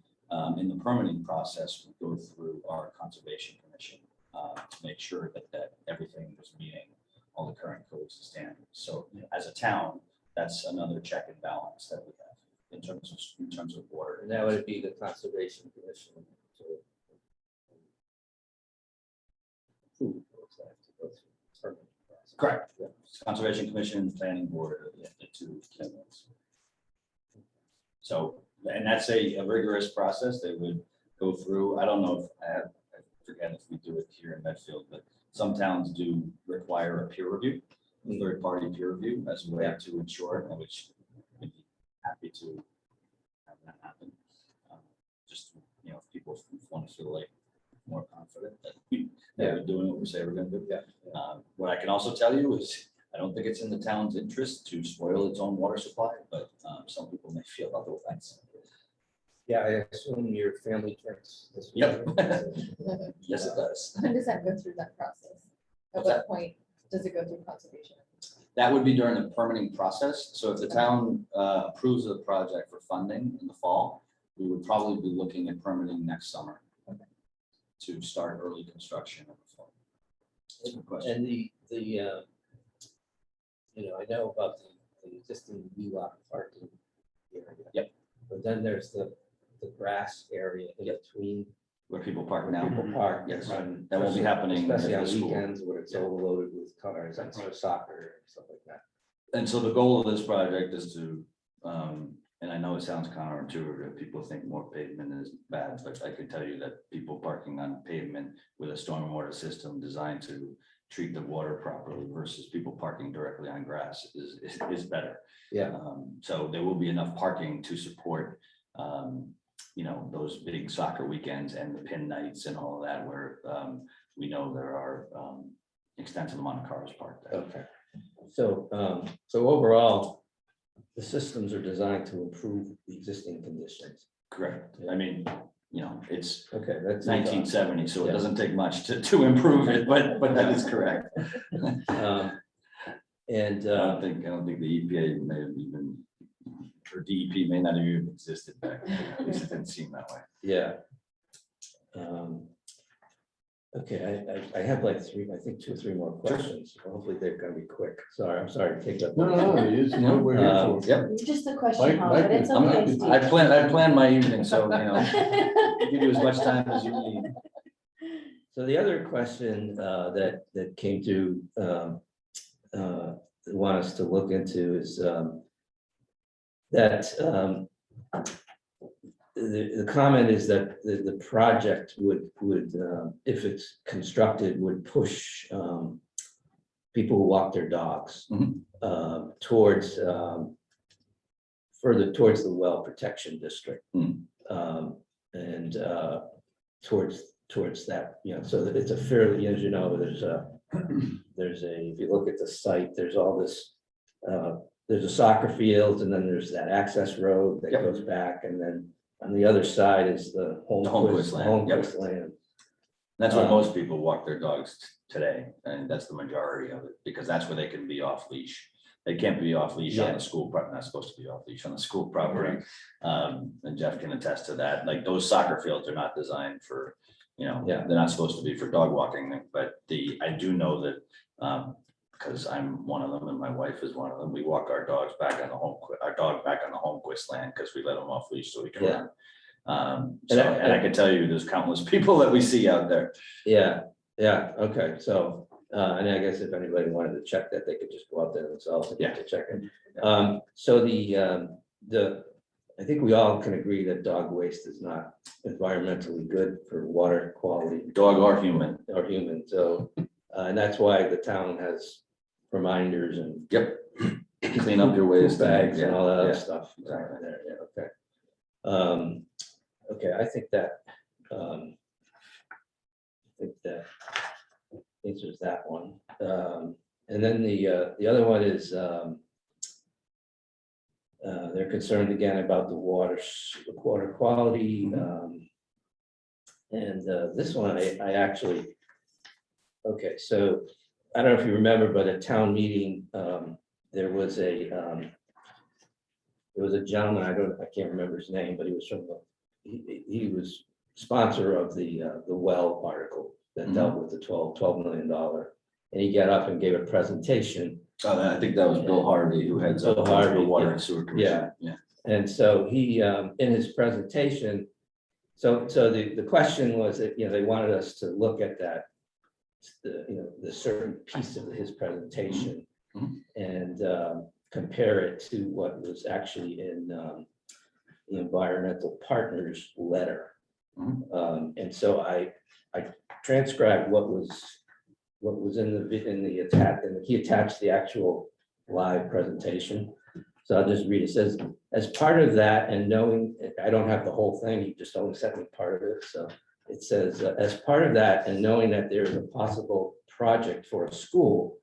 in the permitting process, would go through our Conservation Commission to make sure that everything was meeting all the current codes and standards. So as a town, that's another check and balance that we have in terms of water. And that would be the Conservation Commission. Correct. Conservation Commission, Planning Board are the two commitments. So, and that's a rigorous process. They would go through. I don't know if I forget if we do it here in Medfield, but some towns do require a peer review, a third-party peer review as a way to ensure, which we'd be happy to have that happen. Just, if people want to feel like more confident that we're doing what we say we're going to do. What I can also tell you is I don't think it's in the town's interest to spoil its own water supply, but some people may feel otherwise. Yeah, I assume your family drinks this. Yep. water. Yes, it does. When does that go through that process? At What's what point does it go through conservation? That would be during the permitting process. So if the town approves of the project for funding in the fall, we would probably be looking at permitting next summer. to start early construction in the fall? That's my question. And I know about the existing V-Lot parking area. Yep. But then there's the grass area in between. Where people park now. People park. Yes, and that won't be happening at Especially on the school. weekends when it's Yeah. overloaded with cars, and for soccer and stuff like that. And so the goal of this project is to, and I know it sounds counterintuitive, people think more pavement is bad, but I can tell you that people parking on pavement with a stormwater system designed to treat the water properly versus people parking directly on grass is better. Yeah. So there will be enough parking to support, those big soccer weekends and the pin nights and all of that, where we know there are extensive amount of cars parked there. Okay. So overall, the systems are designed to improve the existing conditions. Correct. I mean, it's Okay, that's. 1970, so it Yeah. doesn't take much to improve it, but that is correct. And, I don't think the EPA may have even, or DEP may not have even existed back then. At least it didn't seem that way. yeah. Okay, I have like I think 2 or 3 more questions. Hopefully they're gonna be quick. Sorry, I'm sorry to take up. No, it's what we're here for. Yep. Just a question, Mike- Howard, Mike it's is- okay, I'm- I Steve. plan my evening, so, give you as much time as you need. So the other question that came to want us to look into is that the comment is that the project would if it's constructed, would push people who walk their dogs Mhm. towards further towards the well protection district. Mm. And towards that, so that it's a fairly, as you know, there's if you look at the site, there's all this, there's a soccer field, and then there's that access road that Yep. goes back, and then on the other side is the Holmquist land, yep. Holmquist land. That's where most people walk their dogs today, and that's the majority of it, because that's where they can be off leash. They can't be off leash on Yeah. the school, not supposed to be off leash on the school property. And Jeff can attest to that, like those soccer fields are not designed for, Yeah. they're not supposed to be for dog walking, but I do know that, because I'm one of them and my wife is one of them, we walk our dogs back on the Holmquist land, because we let them off leash so we can Yeah. run. And And I can tell you, there's countless people that we see out there. Yeah, okay, so, and I guess if anybody wanted to check that, they could just go out there themselves and get to check it. So I think we all can agree that dog waste is not environmentally good for water quality. Dog or human. Or human, so, and that's why the town has reminders and Yep. Clean up your waste. bags and all that other Yeah. stuff. exactly. There, yeah, okay. Okay, I think that answers that one. And then the other one is they're concerned again about the water quality. And this one, I actually, okay, so I don't know if you remember, but at town meeting, there was a gentleman, I can't remember his name, but he was from he was sponsor of the well article that dealt with the $12 million. And he got up and gave a presentation. I think that was Bill Harvey, who heads up Bill the Harvey, Water yeah. and Sewer Commission. Yeah. And so he, in his presentation, so the question was that, they wanted us to look at that, the certain piece of his presentation Mhm. and compare it to what was actually in the environmental partners letter. Mhm. And so I transcribed what was in the attack, and he attached the actual live presentation. So I'll just read it. It says, as part of that and knowing, I don't have the whole thing, he just only sent me part of it. So it says, as part of that and knowing that there is a possible project for a school,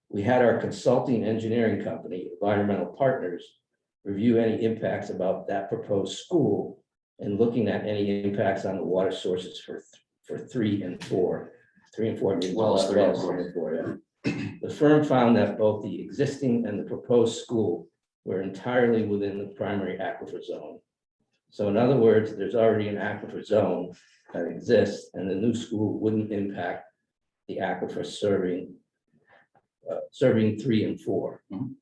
we had our consulting engineering company, Environmental Partners, review any impacts about that proposed school and looking at any impacts on the water sources for 3 and 4. 3 and 4 means Wells 3 and 4. 3 and 4, yeah. The firm found that both the existing and the proposed school were entirely within the primary aquifer zone. So in other words, there's already an aquifer zone that exists, and the new school wouldn't impact the aquifer serving 3 and 4. Mhm.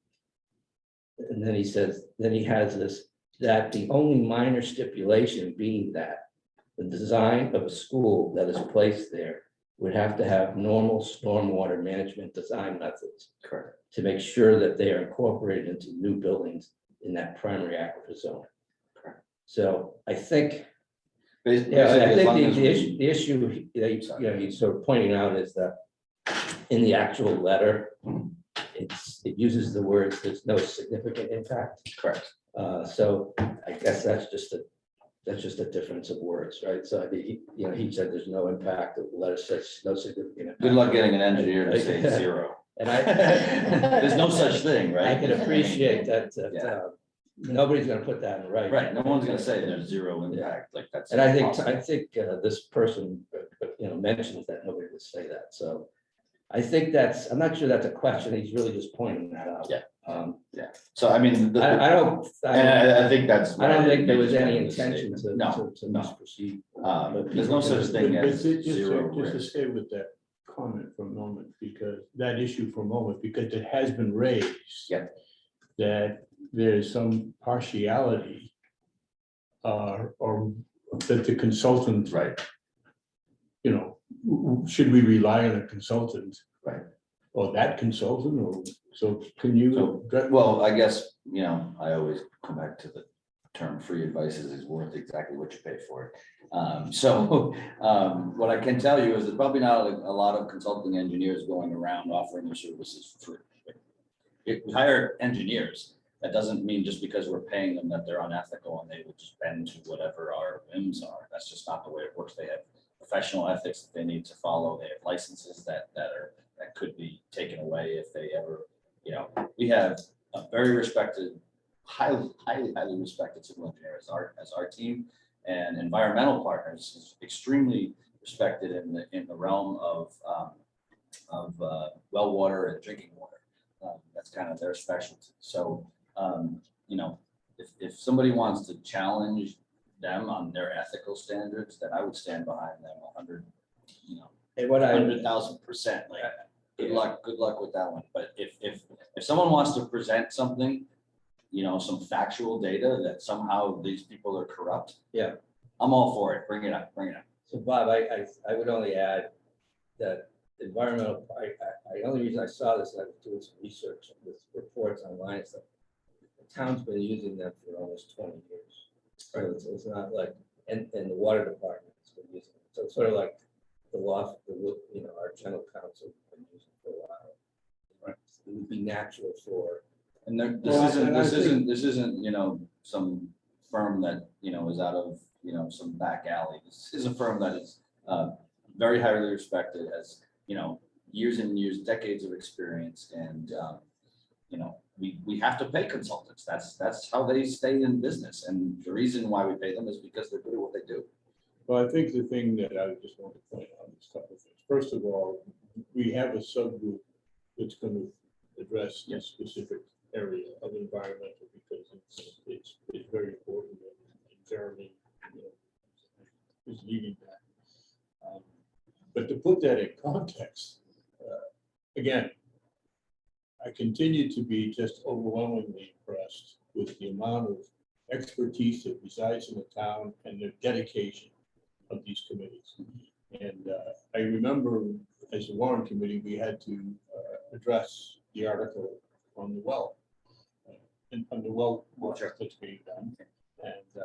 And then he says, then he has this, that the only minor stipulation being that the design of a school that is placed there would have to have normal stormwater management design methods Correct. to make sure that they are incorporated into new buildings in that primary aquifer zone. Correct. So I think, Basically, yeah, I as think long as the we- issue, he's sort of pointing out is that in the actual letter, it uses the words, there's no significant impact. Correct. So I guess that's just a difference of words, right? So he said there's no impact, the letter says no significant impact. Good luck getting an engineer to say 0. And I. There's no such thing, right? I can appreciate that, Yeah. nobody's gonna put that in writing. Right, no one's gonna say there's 0 impact, like that's. And I impossible. think this person, mentions that nobody would say that, so I think I'm not sure that's a question, he's really just pointing that out. Yeah. Um, So I mean, I don't, and I think that's. I don't right. think there was Just any kind of a intention to statement. No, no. misproceed. There's no such thing But as just 0 to risk. stay with that comment for a moment, because that issue for a moment, because it has been raised. Yeah. That there's some partiality. Or that the consultant, Right, should we rely on a consultant? Right. Or that consultant, or, so can you? well, I guess, I always come back to the term free advice is worth exactly what you pay for it. What I can tell you is there's probably not a lot of consulting engineers going around offering their services for free. If we hire engineers, that doesn't mean just because we're paying them that they're unethical and they will just bend to whatever our whims are. That's just not the way it works. They have professional ethics that they need to follow. They have licenses that could be taken away if they ever, we have a very respected, highly respected civil engineer as our team, and environmental partners is extremely respected in the realm of well water and drinking water. That's kind of their specialty. So, if somebody wants to challenge them on their ethical standards, then I would stand behind them 100, And what I, 100,000%. Like, good luck with that one. But if someone wants to present something, some factual data that somehow these people are corrupt. Yeah. I'm all for it. Bring it up. so Bob, I would only add that environmental, the only reason I saw this, I was doing some research with reports online, is that the town's been using them for almost 20 years. So it's not like, and the water department has been using it. So it's sort of like the law, our general counsel has been using it for a while. Right. It would be natural for. And Well, this isn't some firm that is out of some back alley. This is a firm that is very highly respected, has years and years, decades of experience, and we have to pay consultants. That's how they stay in business, and the reason why we pay them is because they're good at what they do. Well, I think the thing that I just want to point out is a couple of things. First of all, we have a subgroup that's going to address this specific area of environmental, because it's very important, and Jeremy is leading that. But to put that in context, again, I continue to be just overwhelmingly impressed with the amount of expertise that resides in the town and the dedication of these committees. And I remember as a Warrant Committee, we had to address the article on the well, and on the well work that's being done. And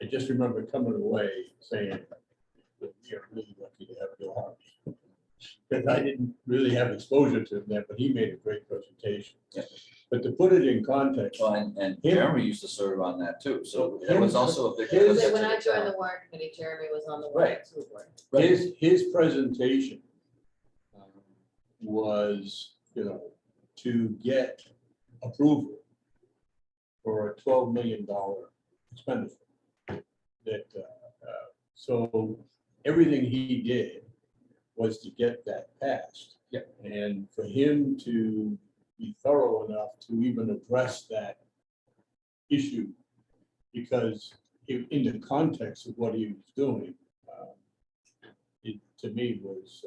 I just remember coming away saying that you're really lucky to have Bill Harvey. Because I didn't really have exposure to that, but he made a great presentation. Yeah. But to put it in context, Well, and Jeremy used to serve on that too, so it was also a big. His- So when I joined the warrant committee, Jeremy was on the Right. warrant school board. his presentation was, to get approval for a $12 million expenditure. That, so everything he did was to get that passed. Yeah. And for him to be thorough enough to even address that issue, because in the context of what he was doing, it to me was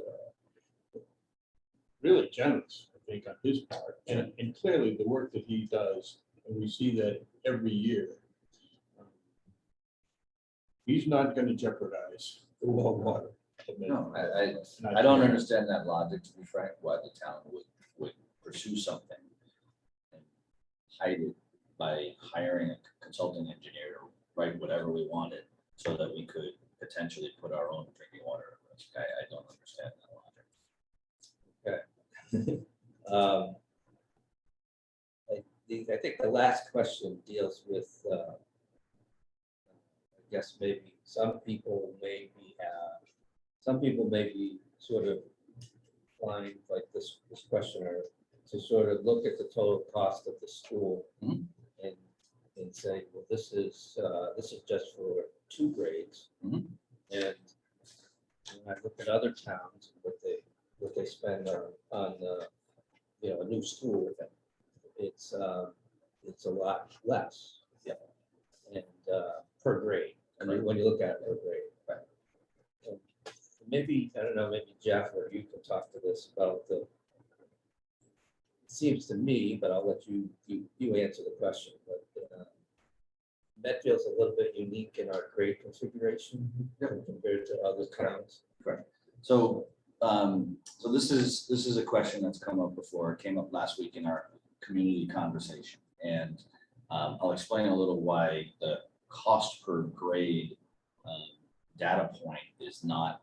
really generous, I think, on his part. And clearly the work that he does, and we see that every year, he's not going to jeopardize the well water. No, I don't understand that logic, to be frank, why the town would pursue something and hide it by hiring a consulting engineer to write whatever we wanted so that we could potentially put our own drinking water at risk. I don't understand that logic. I think the last question deals with, I guess maybe some people may be sort of inclined, like this questioner, to sort of look at the total cost of the school Mhm. and say, well, this is just for 2 grades. Mhm. And when I look at other towns, what they spend on a new school, it's a lot less. Yeah. And per grade, when you look at it per grade. Right. And maybe, I don't know, maybe Jeff or you can talk to this about it seems to me, but I'll let you answer the question, but Medfield's a little bit unique in our grade configuration compared to other towns. Correct. So, so this is a question that's come up before. It came up last week in our community conversation, and I'll explain a little why the cost per grade data point is not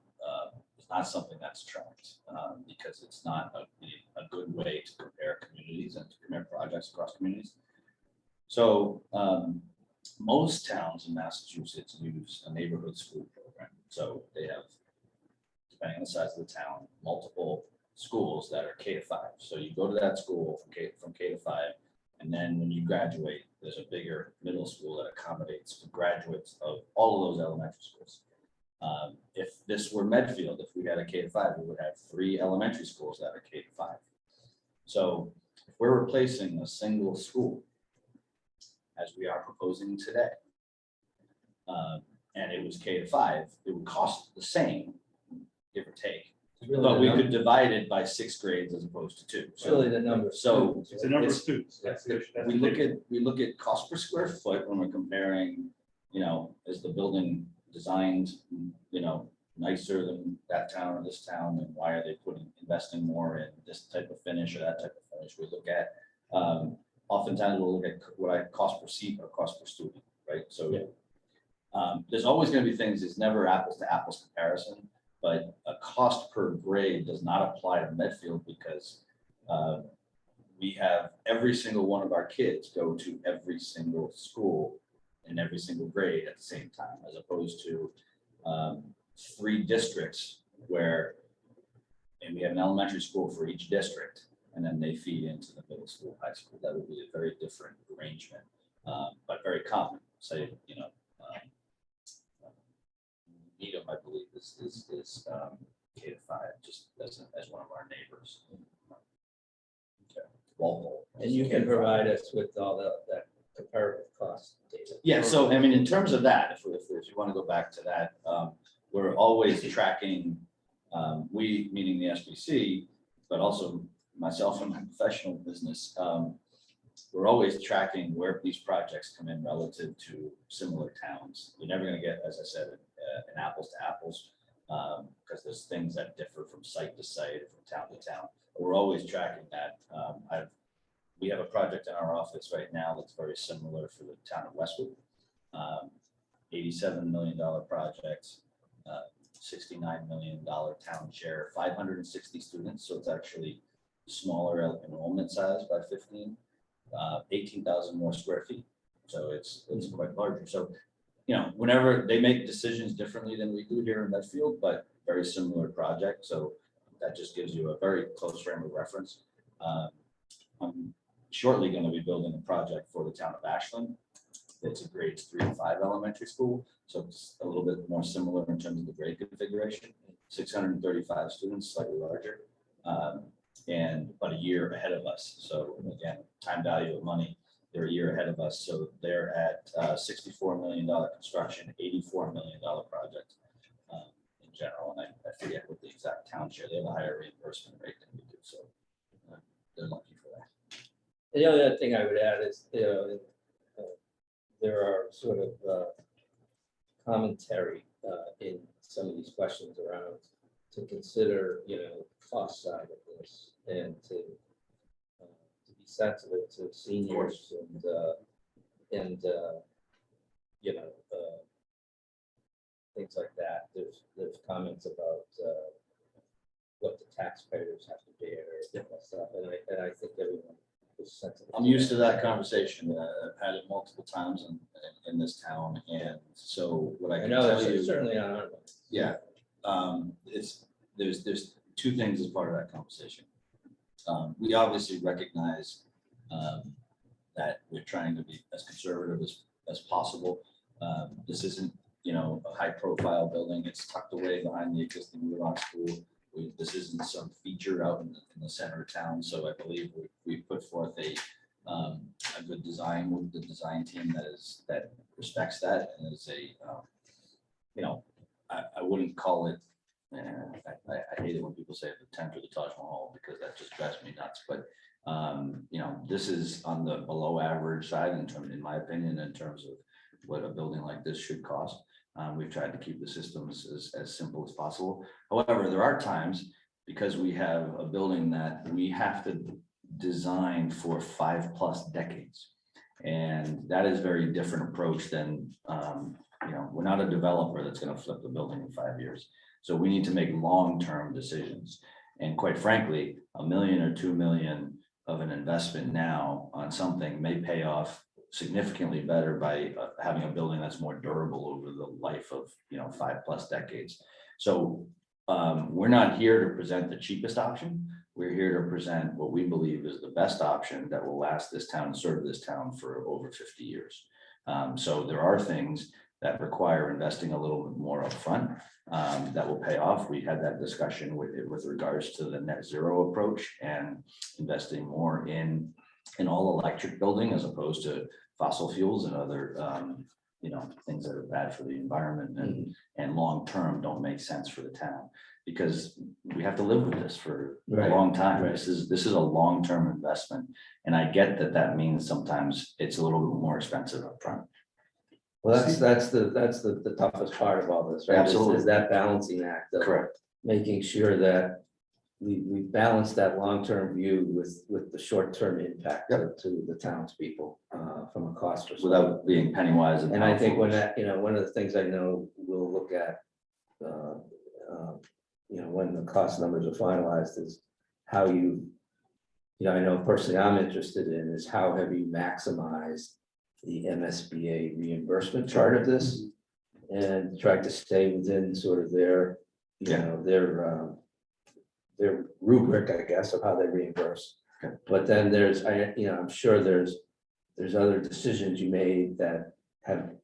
something that's tracked, because it's not a good way to compare communities and to compare projects across communities. So most towns in Massachusetts use a neighborhood school program. So they have, depending on the size of the town, multiple schools that are K to 5. So you go to that school from K to 5, and then when you graduate, there's a bigger middle school that accommodates the graduates of all of those elementary schools. If this were Medfield, if we had a K to 5, we would have 3 elementary schools that are K to 5. So if we're replacing a single school, as we are proposing today, and it was K to 5, it would cost the same, give or take. But we could divide it by 6 grades as opposed to 2. It's really the number. So It's a number of students. That's the issue. That's we the look big- at cost per square foot when we're comparing, is the building designed, nicer than that town or this town, and why are they investing more in this type of finish or that type of finish? We look at, oftentimes we'll look at what I cost per seat or cost per student, right? So there's always going to be things, it's never apples to apples comparison, but a cost per grade does not apply to Medfield because we have every single one of our kids go to every single school in every single grade at the same time, as opposed to 3 districts where, and we have an elementary school for each district, and then they feed into the middle school, high school. That would be a very different arrangement, but very common. Say, Needham, I believe, is K to 5, just as one of our neighbors. Okay. Walpole. And you can provide us with all that comparative cost data. Yeah, so I mean, in terms of that, if you want to go back to that, we're always tracking, we, meaning the SBC, but also myself and my professional business, we're always tracking where these projects come in relative to similar towns. You're never going to get, as I said, an apples to apples, because there's things that differ from site to site, from town to town. But we're always tracking that. We have a project in our office right now that's very similar for the town of Westwood. $87 million project, $69 million town share, 560 students. So it's actually smaller enrollment size by 15, 18,000 more square feet. So it's quite larger. So, whenever they make decisions differently than we do here in Medfield, but very similar project. So that just gives you a very close frame of reference. I'm shortly going to be building a project for the town of Ashland. It's a grades 3 to 5 elementary school. So it's a little bit more similar in terms of the grade configuration, 635 students, slightly larger, but a year ahead of us. So again, time value of money, they're a year ahead of us. So they're at $64 million construction, $84 million project in general. And I forget what the exact town share, they have a higher reimbursement rate than we do, so they're lucky for that. The only other thing I would add is, there are sort of commentary in some of these questions around to consider, cost side of this and to be sensitive to seniors and things like that. There's comments about what the taxpayers have to bear and that stuff, and I think everyone is sensitive. I'm used to that conversation. I've had it multiple times in this town, and so what I I can know tell it's you. certainly on our mind. Yeah, there's two things as part of that conversation. We obviously recognize that we're trying to be as conservative as possible. This isn't, a high profile building. It's tucked away behind the existing Warrant school. This isn't some feature out in the center of town. So I believe we put forth a good design with the design team that respects that and is I wouldn't call it, I hate it when people say the tent or the Taj Mahal because that just drives me nuts. But, this is on the below average side in my opinion, in terms of what a building like this should cost. We've tried to keep the systems as simple as possible. However, there are times because we have a building that we have to design for 5+ decades. And that is very different approach than, we're not a developer that's going to flip the building in 5 years. So we need to make long-term decisions. And quite frankly, $1 million or $2 million of an investment now on something may pay off significantly better by having a building that's more durable over the life of 5+ decades. So we're not here to present the cheapest option. We're here to present what we believe is the best option that will last this town and serve this town for over 50 years. So there are things that require investing a little bit more upfront that will pay off. We had that discussion with regards to the net zero approach and investing more in all electric building as opposed to fossil fuels and other things that are bad for the environment and long term don't make sense for the town, because we have to live with this for a long time. This is a long-term investment, and I get that means sometimes it's a little bit more expensive upfront. Well, that's the toughest part of all this, right? Absolutely. Is that balancing act of Correct. making sure that we balance that long-term view with the short-term impact to the townspeople from a cost perspective. Without being penny wise. And I think when that, one of the things I know we'll look at, when the cost numbers are finalized is how I know personally I'm interested in is how have you maximized the MSBA reimbursement part of this and try to stay within sort of their rubric, I guess, of how they reimburse. Okay. But then I'm sure there's other decisions you made that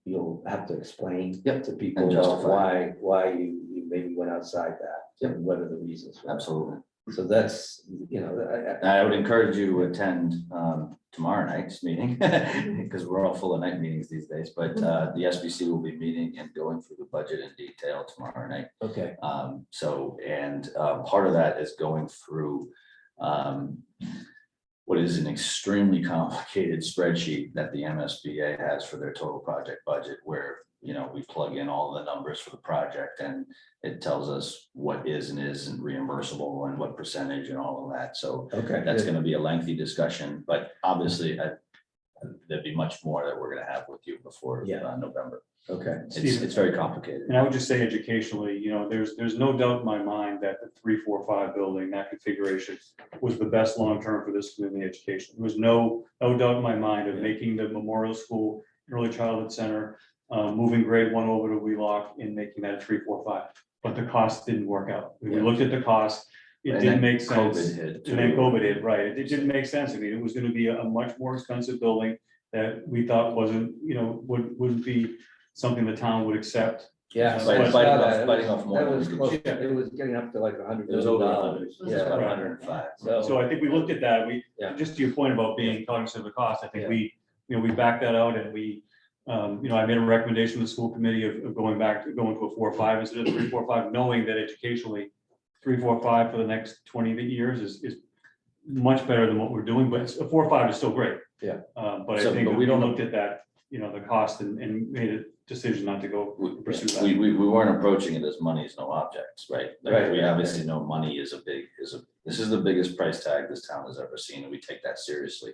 you'll have to explain to people And about justify. why you maybe went outside that. Yep. And what are the reasons for that. Absolutely. So that's, I would encourage you to attend tomorrow night's meeting because we're all full of night meetings these days. But the SBC will be meeting and going through the budget in detail tomorrow night. okay. Part of that is going through what is an extremely complicated spreadsheet that the MSBA has for their total project budget, where we plug in all the numbers for the project and it tells us what is and isn't reimbursable and what percentage and all of that. So Okay. that's going to be a lengthy discussion, but obviously there'd be much more that we're going to have with you before November. Okay. It's very complicated. And I would just say educationally, there's no doubt in my mind that the 3-4-5 building, that configuration was the best long-term for this community education. There was no doubt in my mind of making the Memorial School Early Childhood Center, moving grade 1 over to Wheelock and making that a 3-4-5. But the cost didn't work out. We looked at the cost. It And didn't then make sense. COVID hit, And then too. COVID hit, right. It didn't make sense. I mean, it was going to be a much more expensive building that we thought wasn't, wouldn't be something the town would accept. Yeah. It's so I like saw biting off more That than was we close. could chew. It was getting up to like $100 It was million. over 100. Yeah. It's about 105. So I think we looked at that. Yeah. Just to your point about being cognizant of the cost, I think we backed that out and we I made a recommendation to the school committee of going to a 4-5 instead of 3-4-5, knowing that educationally 3-4-5 for the next 20 years is much better than what we're doing, but a 4-5 is still great. Yeah. But I So, think but that we we don't- looked at that, the cost and made a decision not to go pursue that. We weren't approaching it as money is no objects, right? Like, Right, we right, obviously know money is this is the biggest price tag this town has ever seen, and we take that seriously.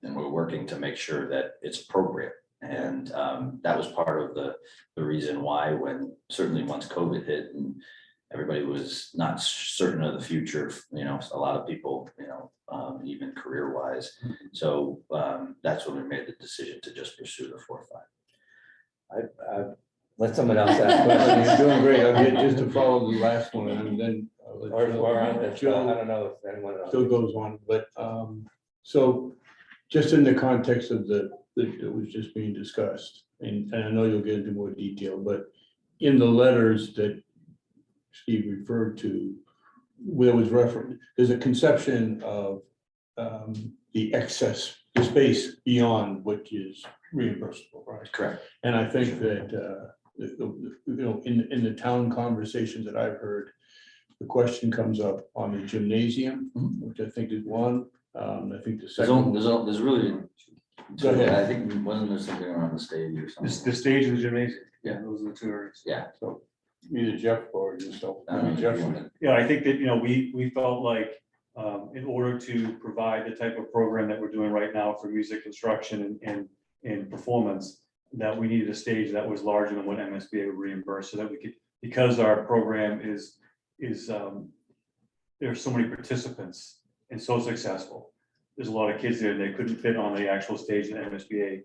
And we're working to make sure that it's appropriate. And that was part of the reason why, when certainly once COVID hit and everybody was not certain of the future, a lot of people, even career wise. So that's when we made the decision to just pursue the 4-5. Let someone else ask questions. You're doing great. I'll get just to follow the last one and then. I'll let Or on this, I Joe don't know if anyone else. still goes on, but, so just in the context of that was just being discussed, and I know you'll get into more detail, but in the letters that Steve referred to, where was referenced, there's a conception of the excess, the space beyond what is reimbursable, right? Correct. And I think that, in the town conversations that I've heard, the question comes up on the gymnasium, which I think is one. I think the second. There's really. Go ahead. I think, wasn't there something around the stage or something? The stage of the gymnasium. Yeah. Those are the two areas. Yeah. So either Jeff or yourself. If Jeff. you wanna- Yeah, I think that, we felt like, in order to provide the type of program that we're doing right now for music instruction and performance, that we needed a stage that was larger than what MSBA would reimburse, so that we could, because our program is there are so many participants and so successful. There's a lot of kids there, and they couldn't fit on the actual stage that MSBA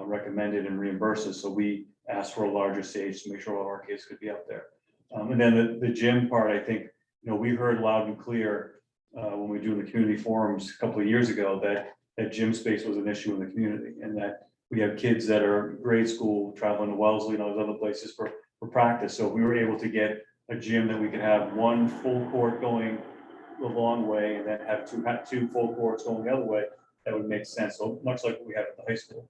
recommended and reimburses, so we asked for a larger stage to make sure all of our kids could be up there. And then the gym part, I think, we heard loud and clear when we were doing the community forums a couple of years ago, that gym space was an issue in the community, and that we have kids that are grade school traveling to Wellesley and all those other places for practice. So if we were able to get a gym that we could have one full court going the long way and then have two full courts going the other way, that would make sense. So much like what we have at the high school,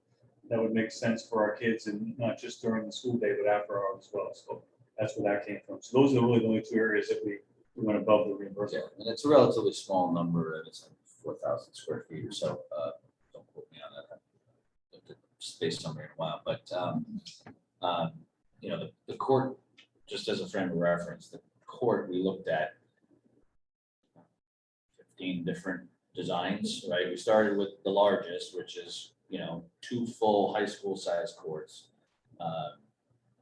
that would make sense for our kids, and not just during the school day, but after hours as well. So that's where that came from. So those are really the only two areas that we went above the Yeah, reimbursement. and it's a relatively small number, and it's like 4,000 square feet or so. Don't quote me on that. I've looked at space somewhere in a while, but the court, just as a frame of reference, the court, we looked at 15 different designs, right? We started with the largest, which is, 2 full high school size courts,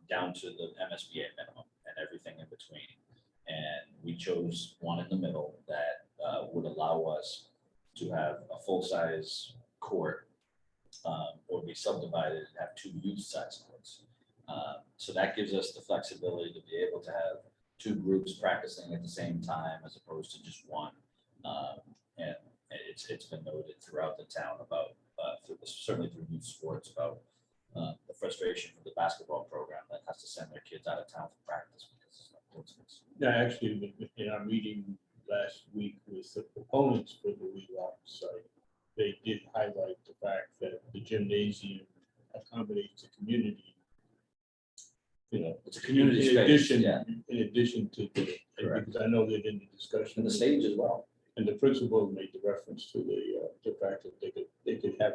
down to the MSBA minimum and everything in between. And we chose one in the middle that would allow us to have a full-size court, or be subdivided and have 2 youth-size courts. So that gives us the flexibility to be able to have 2 groups practicing at the same time as opposed to just one. And it's been noted throughout the town about, certainly through youth sports, about the frustration for the basketball program that has to send their kids out of town for practice because there's no court space. Yeah, actually, in our meeting last week with the proponents for the Wheelock site, they did highlight the fact that the gymnasium accommodates the community. It's a community In space, addition, yeah. in addition to the, Correct. because I know that in the discussion. And the stage as well. And the principal made the reference to the fact that they could have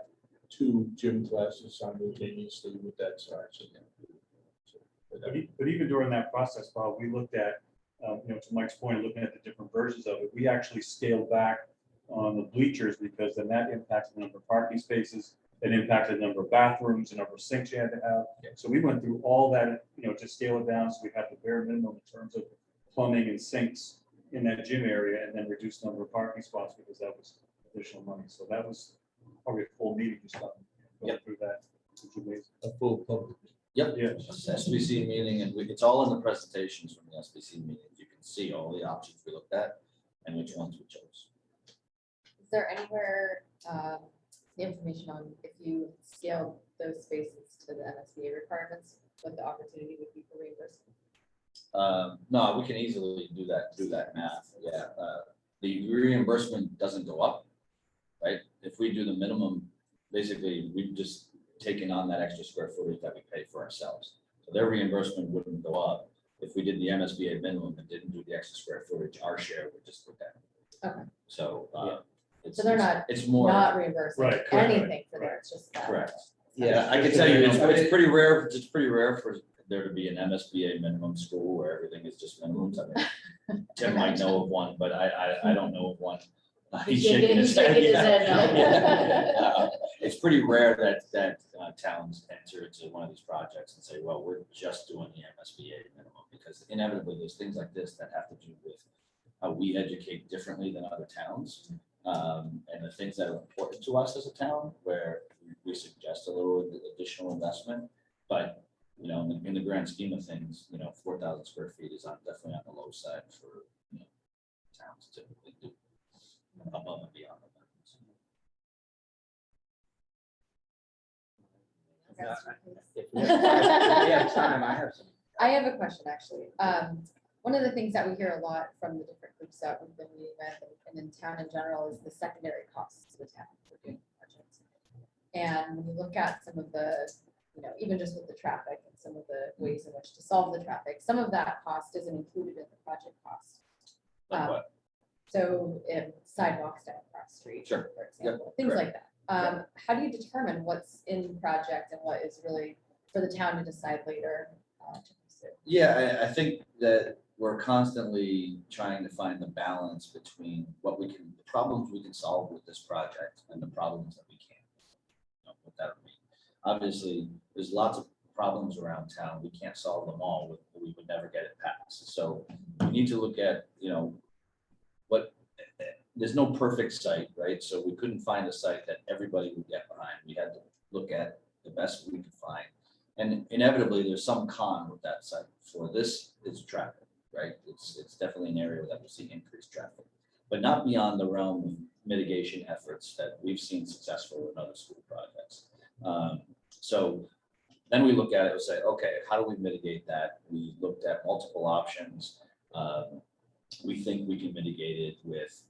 2 gym classes simultaneously with that size. But even during that process, Bob, we looked at, to Mike's point, looking at the different versions of it, we actually scaled back on the bleachers, because then that impacted the number of parking spaces, it impacted the number of bathrooms, the number of sinks you had to have. So we went through all that, to scale it down, so we had the bare minimum in terms of plumbing and sinks in that gym area, and then reduce the number of parking spots, because that was additional money. So that was probably a full meeting just on going through that. Which was amazing. A full public. Yep. Yeah. It's an SBC meeting, and it's all in the presentations from the SBC meetings. You can see all the options we looked at and which ones we chose. Is there anywhere, information on if you scale those spaces to the MSBA requirements, what the opportunity would be for reimbursement? No, we can easily do that math. Yeah. The reimbursement doesn't go up, right? If we do the minimum, basically we just, taken on that extra square footage that we pay for ourselves. So their reimbursement wouldn't go up. If we did the MSBA minimum and didn't do the extra square footage, our share would just go down. Okay. So, it's, So they're not- it's more. Not reimbursing Right, correct, anything for there, it's just that. Correct. Yeah. I can tell you, it's pretty rare, it's pretty rare for there to be an MSBA minimum school where everything is just minimums. I mean, Tim might know of one, but I don't know of one. He's shaking his head. He's shaking his head no. Yeah. It's pretty rare that towns enter into one of these projects and say, well, we're just doing the MSBA minimum, because inevitably there's things like this that have to do with how we educate differently than other towns. And the things that are important to us as a town, where we suggest a little additional investment, but you know, in the grand scheme of things, you know, 4,000 square feet is definitely on the low side for, you know, towns typically do above and beyond that. If we have time, I have some. I have a question, actually. One of the things that we hear a lot from the different groups that we've been meeting with and in town in general is the secondary costs to the town for doing projects. And when you look at some of the, you know, even just with the traffic and some of the ways in which to solve the traffic, some of that cost isn't included in the project cost. Like what? So if sidewalks down Cross Street, Sure. for example, things like that. How do you determine what's in project and what is really for the town to decide later to pursue? Yeah, I think that we're constantly trying to find the balance between what we can, the problems we can solve with this project and the problems that we can't. You know, what that would mean. Obviously, there's lots of problems around town. We can't solve them all. We would never get it passed. So we need to look at, you know, there's no perfect site, right? So we couldn't find a site that everybody would get behind. We had to look at the best we could find. And inevitably, there's some con with that site. For this, it's traffic, right? It's definitely an area that will see increased traffic, but not beyond the realm of mitigation efforts that we've seen successful in other school projects. So then we look at it and say, okay, how do we mitigate that? We looked at multiple options. We think we can mitigate it with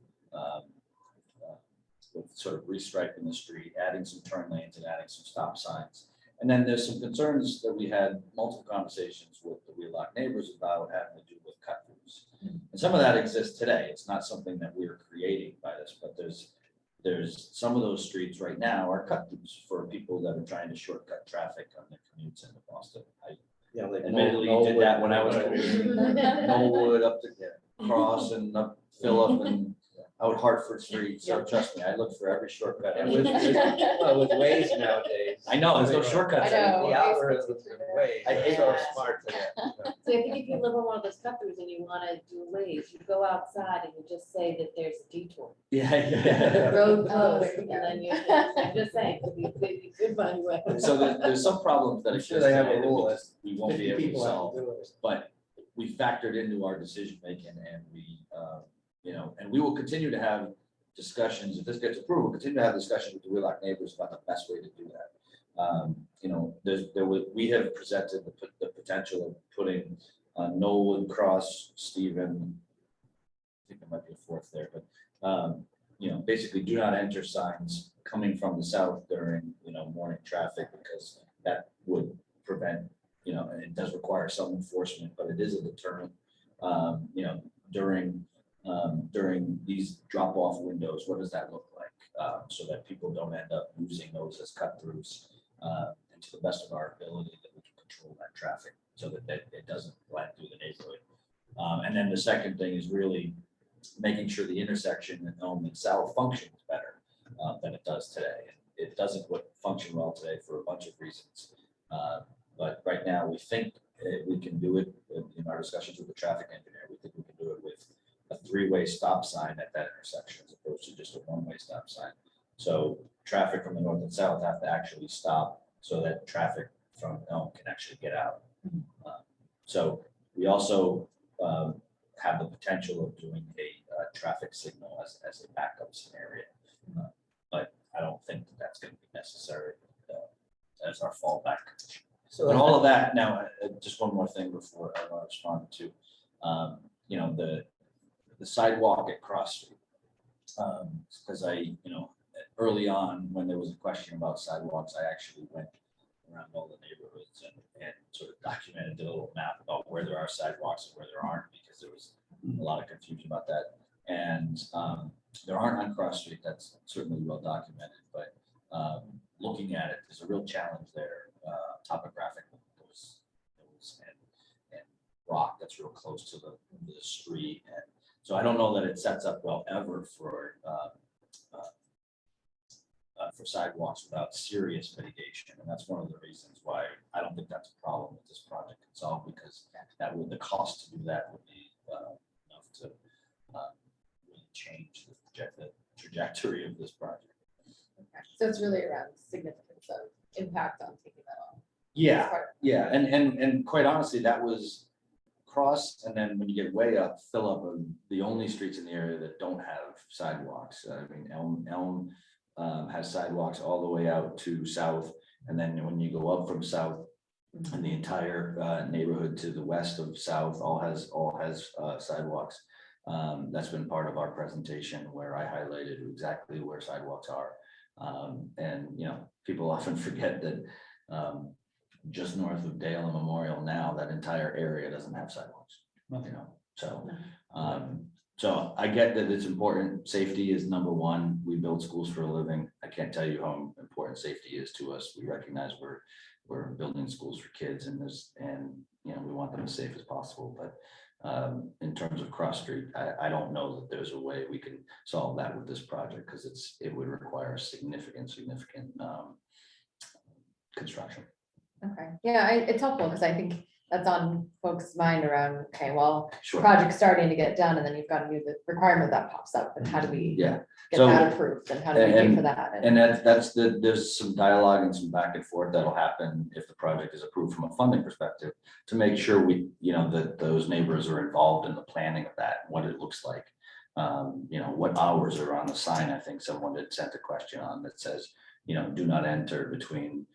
sort of restriping the street, adding some turn lanes and adding some stop signs. And then there's some concerns that we had multiple conversations with the Wheelock neighbors about having to do with cut throughs. And some of that exists today. It's not something that we're creating by this, but there's some of those streets right now are cut throughs for people that are trying to shortcut traffic on their commutes into Boston. Yeah, like Admittedly did that when I was Knollwood up to Cross and up Phillip and out Hartford Street. So trust me, I look for every shortcut. And with Waze nowadays. I know, there's no shortcuts I know. anymore. The algorithms of Waze I are hate so that. smart today. So I think if you live on one of those cut throughs and you wanna do ways, you go outside and you just say that there's a detour. Yeah. Road Oh, closed, there you and go. then I'm just saying, you could find a way. So there's some problems that I'm exist sure they have a today that rule we won't be able to People have solve. to do it. But we factored into our decision making, and we, you know, and we will continue to have discussions. If this gets approved, we'll continue to have discussions with the Wheelock neighbors about the best way to do that. You know, we have presented the potential of putting Knollwood, Cross, Stephen, I think there might be a fourth there, but you know, basically do not enter signs coming from the south during, you know, morning traffic, because that would prevent, you know, and it does require some enforcement, but it is a deterrent. You know, during these drop-off windows, what does that look like? So that people don't end up using those as cut-throughs, and to the best of our ability that we can control that traffic so that it doesn't blend through the neighborhood. And then the second thing is really making sure the intersection at Elm and South functions better than it does today. It doesn't function well today for a bunch of reasons. But right now, we think we can do it in our discussions with the traffic engineer. We think we can do it with a three-way stop sign at that intersection as opposed to just a one-way stop sign. So traffic from the north and south have to actually stop so that traffic from Elm can actually get out. So we also have the potential of doing a traffic signal as a backup scenario. But I don't think that's going to be necessary as our fallback. So But all of that, now, just one more thing before I want to respond to, you know, the sidewalk at Cross Street. Because early on, when there was a question about sidewalks, I actually went around all the neighborhoods and sort of documented, did a little map about where there are sidewalks and where there aren't, because there was a lot of confusion about that. And there aren't on Cross Street, that's certainly well documented, but looking at it, there's a real challenge there, topographically. Those and rock that's real close to the street. And so I don't know that it sets up well ever for sidewalks without serious mitigation. And that's one of the reasons why I don't think that's a problem with this project itself, because the cost to do that would be enough to really change the trajectory of this project. Okay. So it's really around significance of impact on taking that on. Yeah, yeah, and quite honestly, that was Cross, and then when you get way up, Phillip are the only streets in the area that don't have sidewalks. I mean, Elm has sidewalks all the way out to South, and then when you go up from South, and the entire neighborhood to the west of South all has sidewalks. That's been part of our presentation where I highlighted exactly where sidewalks are. And people often forget that just north of Dale and Memorial now, that entire area doesn't have sidewalks. So I get that it's important. Safety is number one. We build schools for a living. I can't tell you how important safety is to us. We recognize we're building schools for kids, and we want them as safe as possible. But in terms of Cross Street, I don't know that there's a way we can solve that with this project, because it would require significant construction. Okay, yeah, it's helpful because I think that's on folks' mind around, okay, well, Sure. project's starting to get done and then you've got a new requirement that pops up, and how do we Yeah. get So- that approved, and how do we pay for that? And there's some dialogue and some back and forth that'll happen if the project is approved from a funding perspective, to make sure that those neighbors are involved in the planning of that, what it looks like. What hours are on the sign. I think someone had sent a question on that says, do not enter between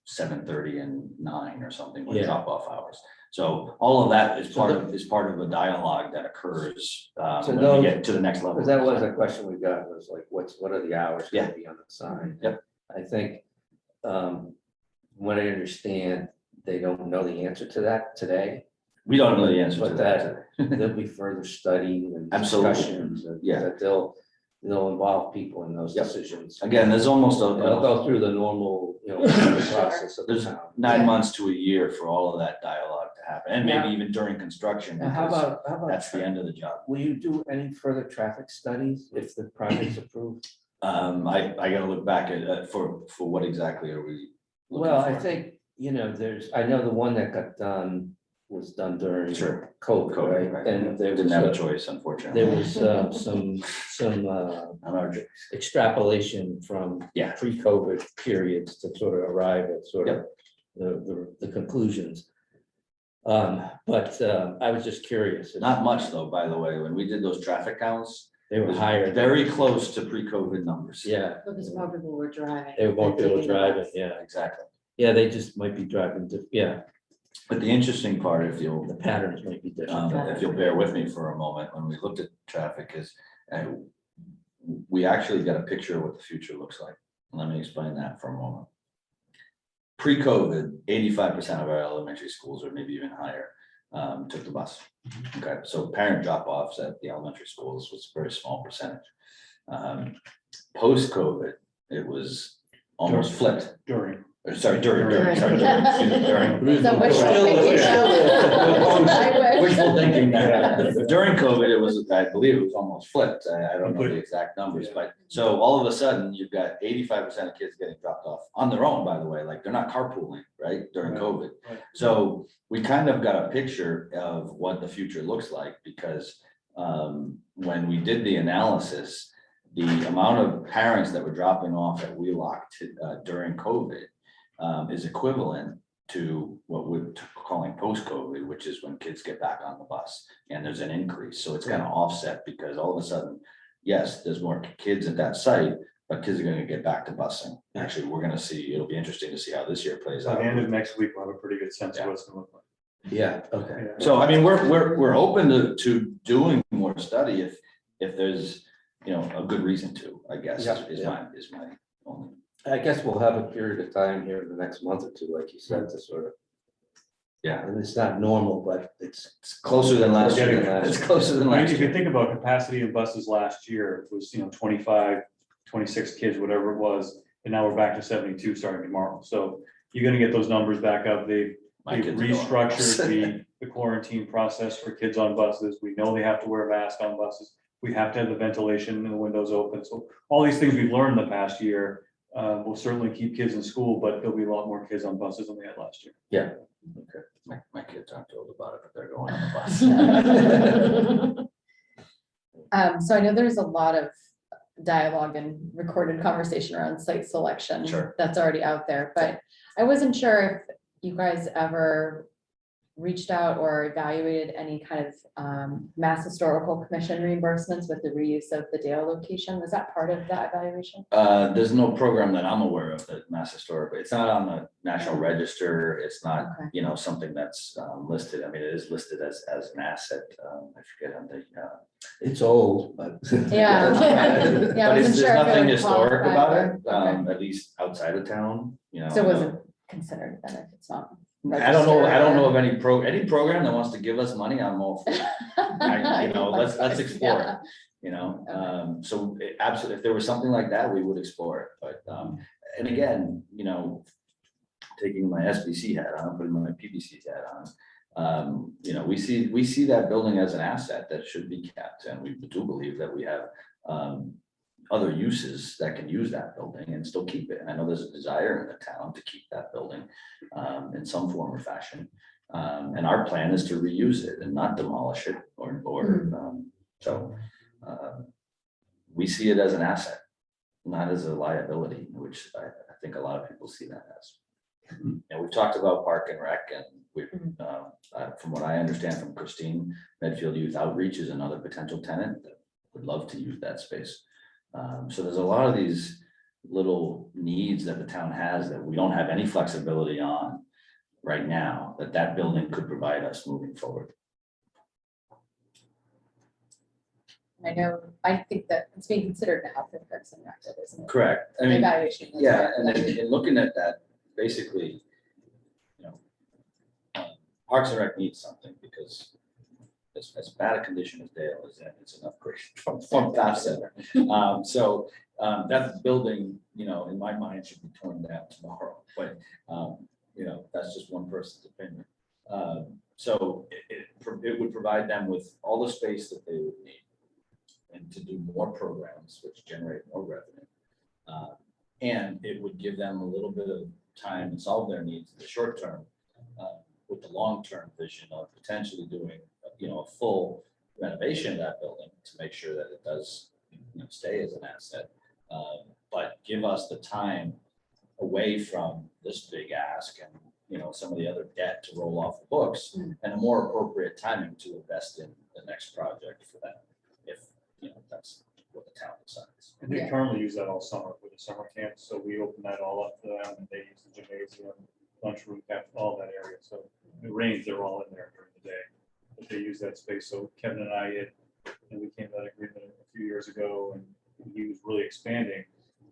7:30 and 9 or something with Yeah. drop off hours. So all of that is part of a dialogue that occurs when we get to the next level. Because that was a question we got, was like, what are the hours gonna be on the sign? Yep. I think, from what I understand, they don't know the answer to that today. We don't know the answer to But that. There'll be further study and Absolutely. discussions, and Yeah. that they'll involve people in those Yep. decisions. Again, there's almost They'll go through the normal, process of the there's town. 9 months to a year for all of that dialogue to happen, and maybe even during construction, Now, how because about that's the end of the job. will you do any further traffic studies if the project's approved? I gotta look back at for what exactly are we looking Well, I for? think, I know the one that got done was done during Sure. COVID, COVID, right? And there Didn't was, have a choice, unfortunately. there was some On our- extrapolation from Yeah. pre-COVID periods to sort of arrive at sort of the conclusions. But I was just curious. Not much though, by the way, when we did those traffic counts, They it were was higher. very close to pre-COVID numbers. Yeah, Because more people were driving. they won't be able to than taking the drive it, bus. yeah. Exactly. Yeah, they just might be driving, But the interesting part, if you'll the patterns might be different. if you'll bear with me for a moment, when we looked at traffic is, we actually got a picture of what the future looks like. Let me explain that for a moment. Pre-COVID, 85% of our elementary schools, or maybe even higher, took the bus. Okay, so parent drop-offs at the elementary schools was a very small percentage. Post-COVID, it was almost flipped. During. During. During. Sorry, during. So wishful thinking. Wishful thinking. During COVID, it was, I believe it was almost flipped. I don't know the exact numbers, but so all of a sudden you've got 85% of kids getting dropped off on their own, by the way, like they're not carpooling, right, during Right. COVID. Right. So we kind of got a picture of what the future looks like, because when we did the analysis, the amount of parents that were dropping off at Wheelock during COVID is equivalent to what we're calling post-COVID, which is when kids get back on the bus and there's an increase. So it's kind of offset, because all of a sudden, yes, there's more kids at that site, but kids are going to get back to busing. Actually, we're going to see, it'll be interesting to see how this year plays By out. the end of next week, we'll have a pretty good sense of what it's gonna look like. Yeah, okay. Yeah. So I mean, we're open to doing more study if there's you know, a good reason to, I guess, Yeah, is yeah. my only. I guess we'll have a period of time here in the next month or two, like you said, to sort of, Yeah, and it's not normal, but it's. it's closer than last We're year. getting last It's year. closer than I mean, last if you year. think about capacity of buses last year, it was, 25, 26 kids, whatever it was, and now we're back to 72 starting tomorrow. So you're gonna get those numbers back up. They've My They've kids are going on a bus. restructured the quarantine process for kids on buses. We know they have to wear a mask on buses. We have to have the ventilation and the windows open. So all these things we've learned the past year will certainly keep kids in school, but there'll be a lot more kids on buses than we had last year. Yeah, okay. My kids aren't told about it, but they're going on the bus. So I know there's a lot of dialogue and recorded conversation around site selection. Sure. That's already out there, but I wasn't sure if you guys ever reached out or evaluated any kind of Mass Historical Commission reimbursements with the reuse of the Dale location. Was that part of that evaluation? There's no program that I'm aware of that Mass Historic, it's not on the National Register. It's not, Okay. you know, something that's listed. I mean, it is listed as an asset. I forget on the. It's old, but. Yeah. Yeah, I But wasn't there's sure if it nothing would historic qualify about or- it, okay. at least outside of town, you know. So it wasn't considered then if it's not. I don't know of registered any program that wants to give us money, I'm all for it. You know, let's explore it, you know, so absolutely, if there was something like that, we would explore it, but, and again, you know, taking my SBC hat on, putting my PBC hat on, you know, we see that building as an asset that should be kept, and we do believe that we have, other uses that can use that building and still keep it. And I know there's a desire in the town to keep that building in some form or fashion. And our plan is to reuse it and not demolish it we see it as an asset, not as a liability, which I think a lot of people see that as. And we've talked about Park and Rec, and we, from what I understand from Christine, Medfield Youth Outreach is another potential tenant that would love to use that space. So there's a lot of these little needs that the town has that we don't have any flexibility on right now, that building could provide us moving forward. I think that it's being considered now for Parks and Rec, isn't it? Correct. I The mean, evaluation. is yeah, correct. and then in looking at that, basically, you know, Parks and Rec needs something because as bad a condition as Dale is in, it's an upgrade from Top Center. That building, you know, in my mind should be torn down tomorrow, but, you know, that's just one person's opinion. So it would provide them with all the space that they would need and to do more programs, which generate more revenue. And it would give them a little bit of time to solve their needs in the short term, with the long-term vision of potentially doing, you know, a full renovation of that building to make sure that it does, you know, stay as an asset. But give us the time away from this big ask and, you know, some of the other debt to roll off the books, and a more appropriate timing to invest in the next project for them, if, you know, that's what the town decides. And they Yeah. currently use that all summer with the summer camp, so we open that all up to them, and they use the gymnasium, lunchroom, all that area, so it rains, they're all in there during the day. But they use that space, so Kevin and I had, and we came to that agreement a few years ago, and he was really expanding.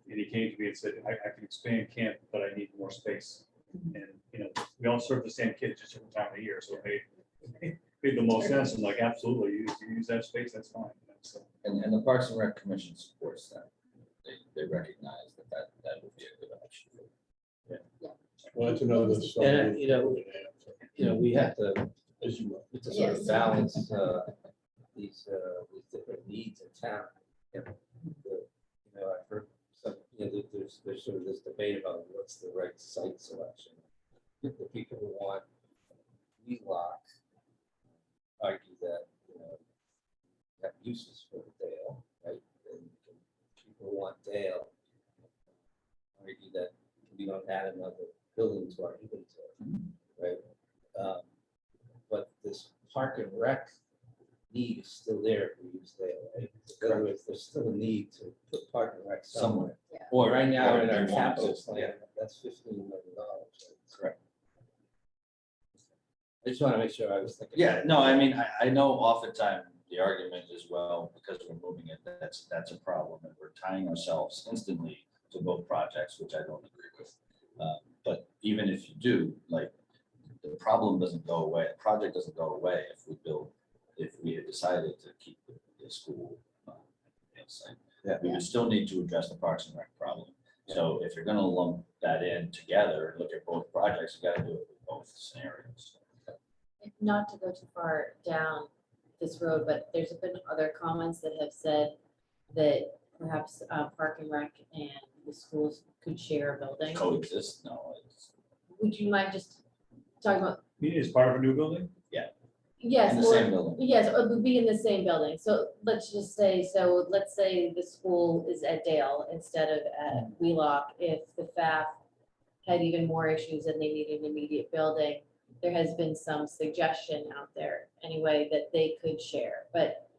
And he came to me and said, I can expand camp, but I need more space. And, you know, we all serve the same kids, just different time of year, so it made the most sense. I'm like, absolutely, you use that space, that's fine. So, And the Parks and Rec Commission supports that. They recognize that would be a good option. Well, that's another. And, you know, we have to, As you will. to sort of Yes. balance these different needs in town. You know, I've heard some, you know, there's sort of this debate about what's the right site selection. The people who want Wheelock argue that, you know, have uses for Dale, right? And people who want Dale argue that we don't add another building to our inventory, right? But this Park and Rec need is still there if we use Dale, right? In other words, there's still a need to put Park and Rec somewhere. Or Right now, or in they our want capital to, yeah. plan, that's $15 million. Correct. I just want to make sure I was thinking. Yeah, no, I mean, I know oftentimes the argument is, well, because we're moving it, that's a problem, and we're tying ourselves instantly to both projects, which I don't agree with. But even if you do, like, the problem doesn't go away, the project doesn't go away if we had decided to keep the school site. Yeah. We would still need to address the Parks and Rec problem. So if you're gonna lump that in together and look at both projects, you gotta do it with both scenarios. Not to go too far down this road, but there's been other comments that have said that perhaps Park and Rec and the schools could share a building. Coexist, no, it's Would you mind just talking about, Is part of a new building? yes, in the or, same building. yes, or would be in the same building. So let's just say, let's say the school is at Dale instead of at Wheelock. If the FAF had even more issues and they needed an immediate building, there has been some suggestion out there anyway that they could share. But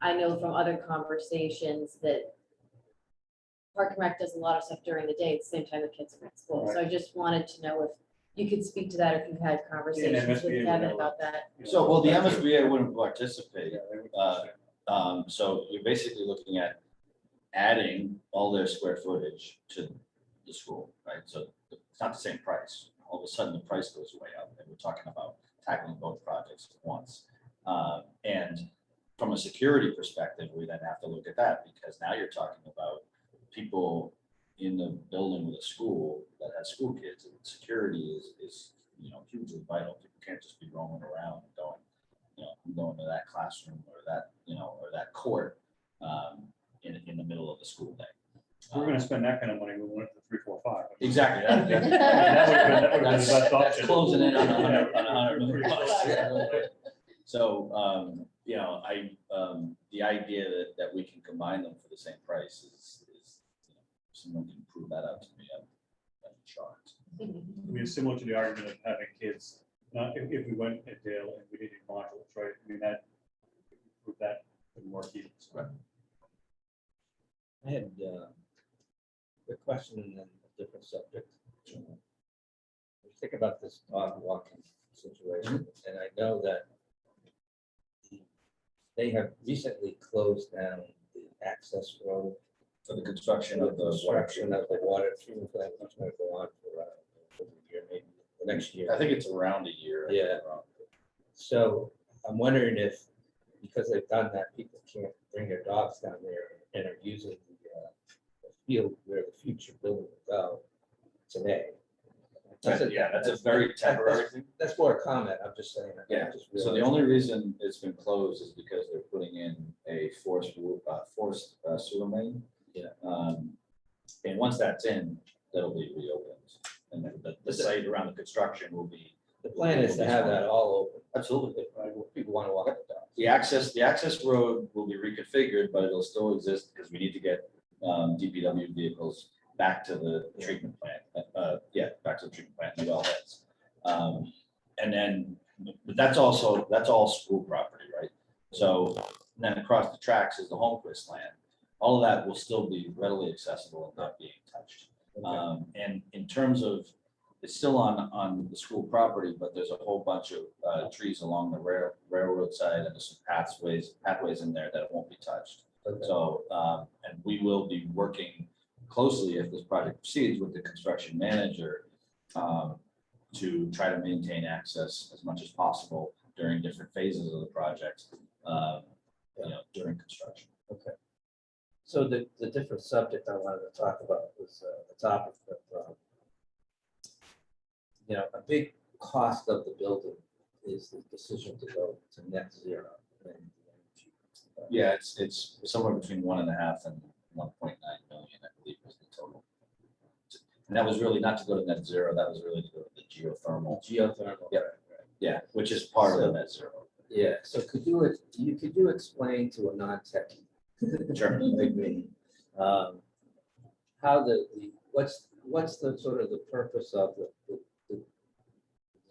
I know from other conversations that Park and Rec does a lot of stuff during the day at the same time the kids are at school. So I just wanted to know if you could speak to that, if you had conversations with MSBA would Kevin know. about that. So, well, the MSBA wouldn't participate. Yeah, they would- So you're basically looking at adding all their square footage to the school, right? So it's not the same price. All of a sudden, the price goes way up, and we're talking about tackling both projects at once. And from a security perspective, we then have to look at that, because now you're talking about people in the building with a school that has school kids, and security is hugely vital. People can't just be roaming around and going, I'm going to that classroom or that, or that court in the middle of the school day. If we're gonna spend that kind of money, we went to 3, 4, 5. Exactly. That would've been the That's best option. closing in on Yeah. $100 million. So, the idea that we can combine them for the same price is someone can prove that out to me. I'm shocked. I mean, it's similar to the argument of having kids, if we went at Dale and we needed modules, right? I mean, that, prove that would work either. Right. I had a question and then a different subject. Think about this dog walking situation, and I know that they have recently closed down the access road For the construction of the construction of the water treatment plant, which might go on for a year, maybe the next year. I think it's around a year. Yeah. So I'm wondering if, because they've done that, people can't bring their dogs down there and are using the field where the future building will go today. That's a very temporary thing. That's more a comment, I'm just saying. Yeah, Just so the realized- only reason it's been closed is because they're putting in a forced sewer main. Yeah. And once that's in, that'll be reopened, and then the site around the construction will be. The plan is to have that all open. Absolutely. If people want to walk the dogs. The access road will be reconfigured, but it'll still exist because we need to get DPW vehicles back to the treatment plant. Back to the treatment plant, and the wellheads. And then, but that's all school property, right? So then across the tracks is the Holmquist land. All of that will still be readily accessible and not being touched. And in terms of, it's still on the school property, but there's a whole bunch of trees along the railroad side, and there's some pathways in there that won't be touched. Okay. So, and we will be working closely, if this project proceeds, with the construction manager to try to maintain access as much as possible during different phases of the project, during construction. Okay. So the different subject I wanted to talk about was the topic of, a big cost of the building is the decision to go to net zero. Yeah, it's somewhere between 1.5 and 1.9 million, I believe, was the total. And that was really not to go to net zero, that was really to go to the geothermal. Geothermal. Yep. Yeah, which is part of the net zero. Yeah, so could you explain to a non-techie? Sure. Like me, how what's the sort of the purpose of the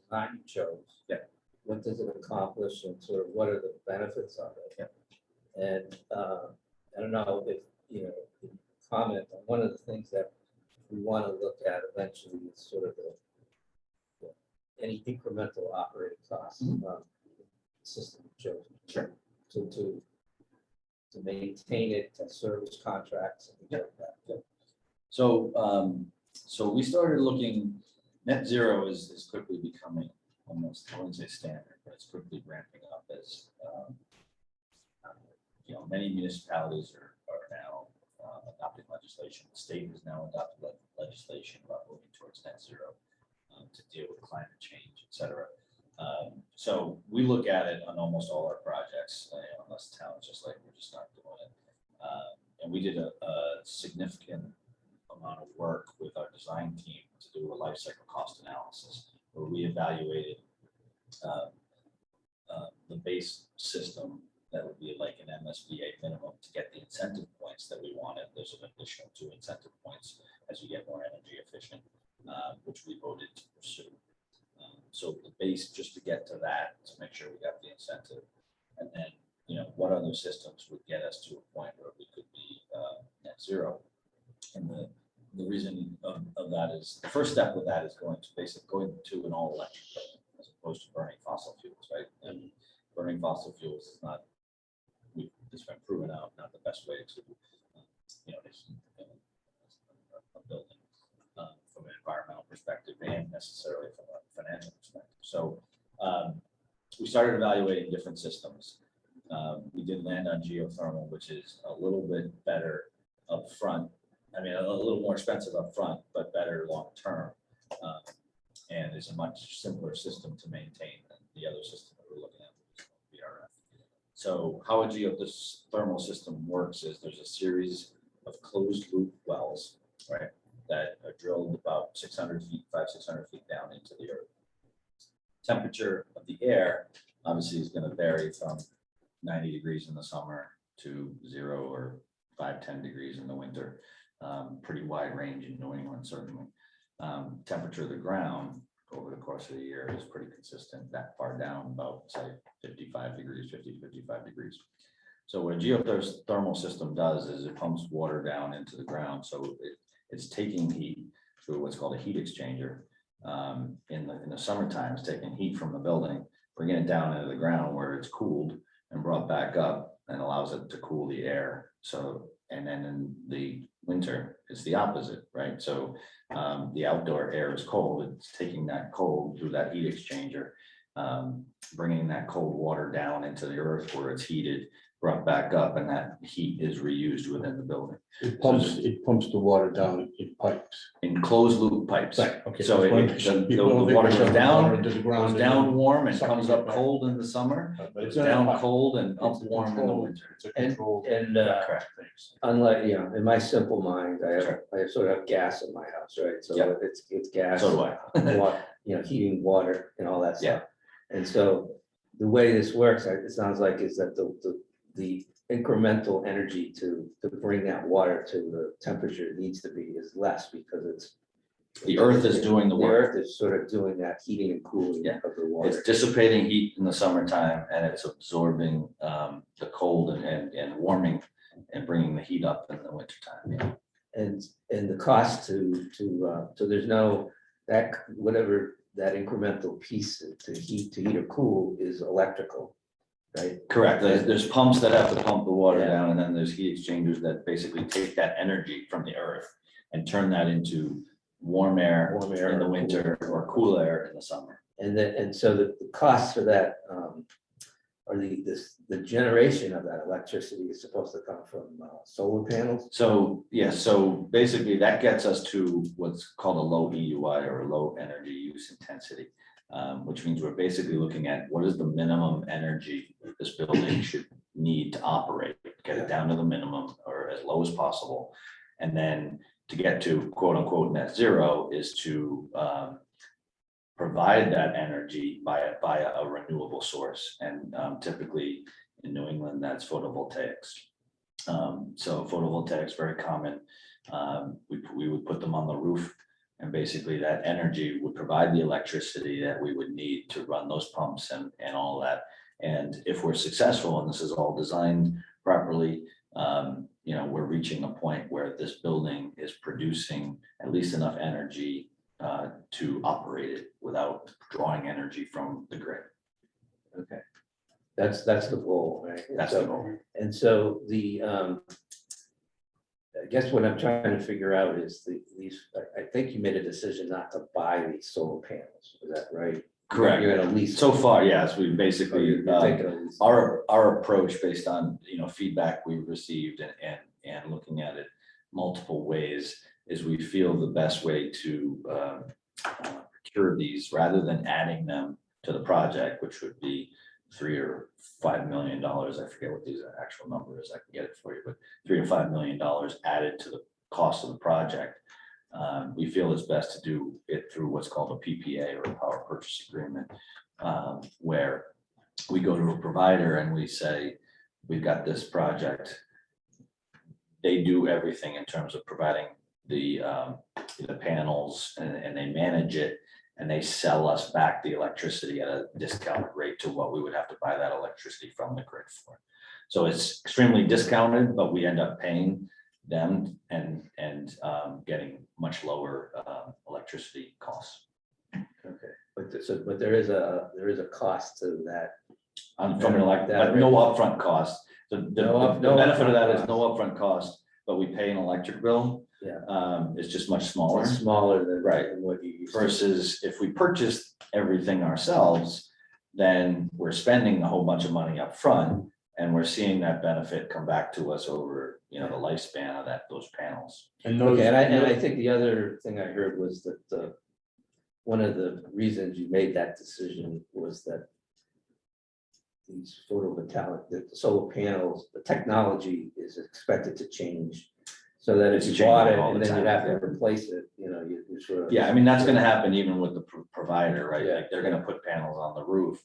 design you chose? Yeah. What does it accomplish, and sort of what are the benefits of it? Yeah. And I don't know if you comment on one of the things that we want to look at eventually is sort of any incremental operating costs. System you chose. Sure. to maintain it, to service contracts and things like that. So we started looking, net zero is quickly becoming almost, I wouldn't say standard, but it's quickly ramping up as, many municipalities are now adopting legislation. The state has now adopted legislation about moving towards net zero to deal with climate change, et cetera. So we look at it on almost all our projects, unless the town is just like, we're just not doing it. And we did a significant amount of work with our design team to do a life cycle cost analysis, where we evaluated the base system that would be like an MSBA minimum to get the incentive points that we wanted. There's an additional 2 incentive points as you get more energy efficient, which we voted to pursue. So the base, just to get to that, to make sure we got the incentive, and then what other systems would get us to a point where we could be net zero. And the reason of that is, the first step with that is going to an all electric building as opposed to burning fossil fuels, right? And burning fossil fuels is not, it's been proven out, not the best way to a building from an environmental perspective and necessarily from a financial perspective. So we started evaluating different systems. We did land on geothermal, which is a little bit better up front. I mean, a little more expensive up front, but better long term, and is a much simpler system to maintain than the other system that we're looking at, VRF. So how a geothermal system works is there's a series of closed loop wells, right, that are drilled about 600 feet, 500-600 feet down into the earth. Temperature of the air obviously is going to vary from 90 degrees in the summer to 0 or 5-10 degrees in the winter. Pretty wide range in New England, certainly. Temperature of the ground over the course of the year is pretty consistent, that far down, about say 55 degrees, 55 degrees. So what a geothermal system does is it pumps water down into the ground. So it's taking heat through what's called a heat exchanger. In the summertime, it's taking heat from the building, bringing it down into the ground where it's cooled and brought back up, and allows it to cool the air. So, and then in the winter, it's the opposite, right? So the outdoor air is cold. It's taking that cold through that heat exchanger, bringing that cold water down into the earth where it's heated, brought back up, and that heat is reused within the building. It pumps the water down in pipes. In closed loop pipes. Right, okay. So That's one- the people don't think water we're goes dumping down, water into the ground goes and down then warm and sucking comes it up back. cold in the summer. But It's it's not a down pipe. cold and up It's a warm in the controlled- winter. It's a controlled. And Correct. unlike, in my simple mind, I Sure. sort of have gas in my house, right? So Yep. it's gas. So do I. Water, heating water and all that Yeah. stuff. And so the way this works, it sounds like, is that the incremental energy to bring that water to the temperature it needs to be is less, because it's. The earth is doing the The work. earth is sort of doing that heating and cooling Yeah. of the water. It's dissipating heat in the summertime, and it's absorbing the cold and warming and bringing the heat up in the wintertime. Yeah. And the cost so there's no, that, whatever that incremental piece to heat or cool is electrical, right? Correct. There's pumps that have to pump the water Yeah. down, and then there's heat exchangers that basically take that energy from the earth and turn that into warm air Warm air in the or winter or cool air in the summer. And so the costs for that, or the generation of that electricity is supposed to come from solar panels? So, yeah, so basically that gets us to what's called a low EUI, or a low energy use intensity, which means we're basically looking at what is the minimum energy this building should need to operate, get it down to the minimum or as low as possible. And then to get to quote unquote net zero is to provide that energy by a renewable source. And typically in New England, that's photovoltaics. So photovoltaics, very common. We would put them on the roof, and basically that energy would provide the electricity that we would need to run those pumps and all that. And if we're successful, and this is all designed properly, we're reaching a point where this building is producing at least enough energy to operate it without drawing energy from the grid. Okay. That's the goal, right? And That's so- the goal. And so I guess what I'm trying to figure out is I think you made a decision not to buy these solar panels, is that right? Correct. You're gonna lease. So far, yes, we So basically, you're taking a lease. our approach based on, feedback we've received and looking at it multiple ways is we feel the best way to procure these rather than adding them to the project, which would be $3 or $5 million. I forget what the actual number is. I can get it for you, but $3 to $5 million added to the cost of the project. We feel it's best to do it through what's called a PPA or a power purchase agreement, where we go to a provider and we say, we've got this project. They do everything in terms of providing the panels and they manage it. And they sell us back the electricity at a discounted rate to what we would have to buy that electricity from the grid for. So it's extremely discounted, but we end up paying them and getting much lower electricity costs. Okay, but there is a cost to that. From an but no upfront cost. The benefit of that is no upfront cost, but we pay an electric bill. Yeah. It's just much smaller. It's smaller than Right. than what you used to. Versus if we purchase everything ourselves, then we're spending a whole bunch of money up front, and we're seeing that benefit come back to us over, the lifespan of those panels. And those, Okay, and I think the other thing I heard was that one of the reasons you made that decision was that these photovoltaic, the solar panels, the technology is expected to change. So that if It's you changing bought it all the and then you'd time, have to yeah. replace it, you sort of. Yeah, I mean, that's gonna happen even with the provider, right? Yeah. Like, they're gonna put panels on the roof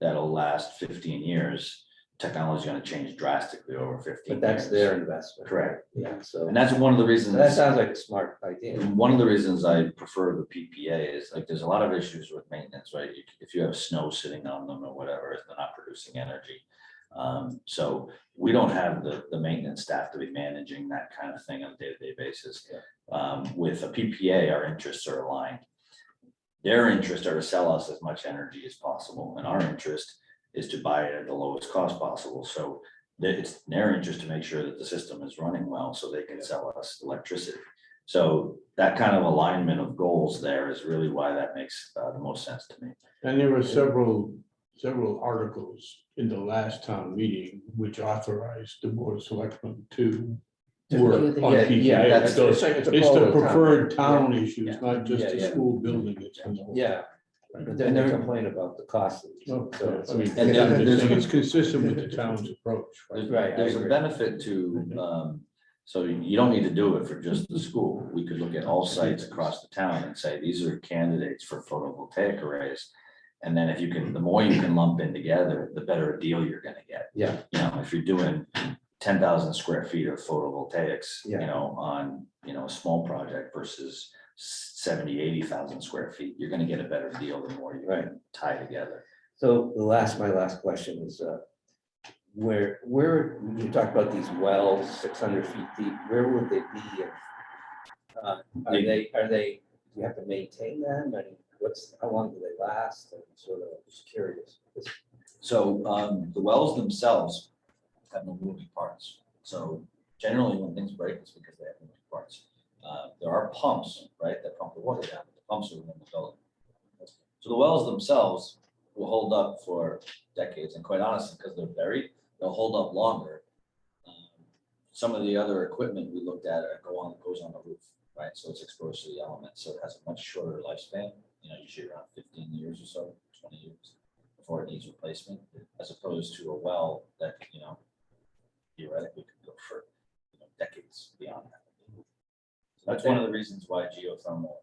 that'll last 15 years. Technology's gonna change drastically over 15 years. But that's their investment. Correct. Yeah, so And that's one of the reasons. that sounds like a smart idea. One of the reasons I prefer the PPA is like, there's a lot of issues with maintenance, right? If you have snow sitting on them or whatever, they're not producing energy. So we don't have the maintenance staff to be managing that kind of thing on a day-to-day basis. With a PPA, our interests are aligned. Their interests are to sell us as much energy as possible, and our interest is to buy it at the lowest cost possible. So it's their interest to make sure that the system is running well so they can sell us electricity. So that kind of alignment of goals there is really why that makes the most sense to me. and there were several articles in the last town meeting which authorized the board of selectmen to work on Yeah, PPA. that's- So it's it's a the total preferred town. town issues, not just Yeah, the yeah. school building. It's in the whole- Yeah, but then they complain about the cost. of these. No, So it's- I mean, And I'm there's- just saying it's consistent with the town's approach, right? Right, I There's a agree. benefit to, so you don't need to do it for just the school. We could look at all sites across the town and say, these are candidates for photovoltaic arrays. And then if you can, the more you can lump in together, the better a deal you're gonna get. Yeah. If you're doing 10,000 square feet of photovoltaics, Yeah. on, a small project versus 70, 80,000 square feet, you're gonna get a better deal the more you can tie together. So my last question is, where, you talked about these wells, 600 feet deep, where would they be? Are they, you have to maintain them, and how long do they last, and sort of, just curious. So the wells themselves have no moving parts. So generally when things break, it's because they have moving parts. There are pumps, right, that pump the water down, but the pumps are within the building. So the wells themselves will hold up for decades, and quite honestly, because they're buried, they'll hold up longer. Some of the other equipment we looked at goes on the roof, right? So it's exposed to the elements, so it has a much shorter lifespan, usually around 15 years or so, 20 years before it needs replacement, as opposed to a well that, theoretically could go for decades beyond that. So that's one of the reasons why geothermal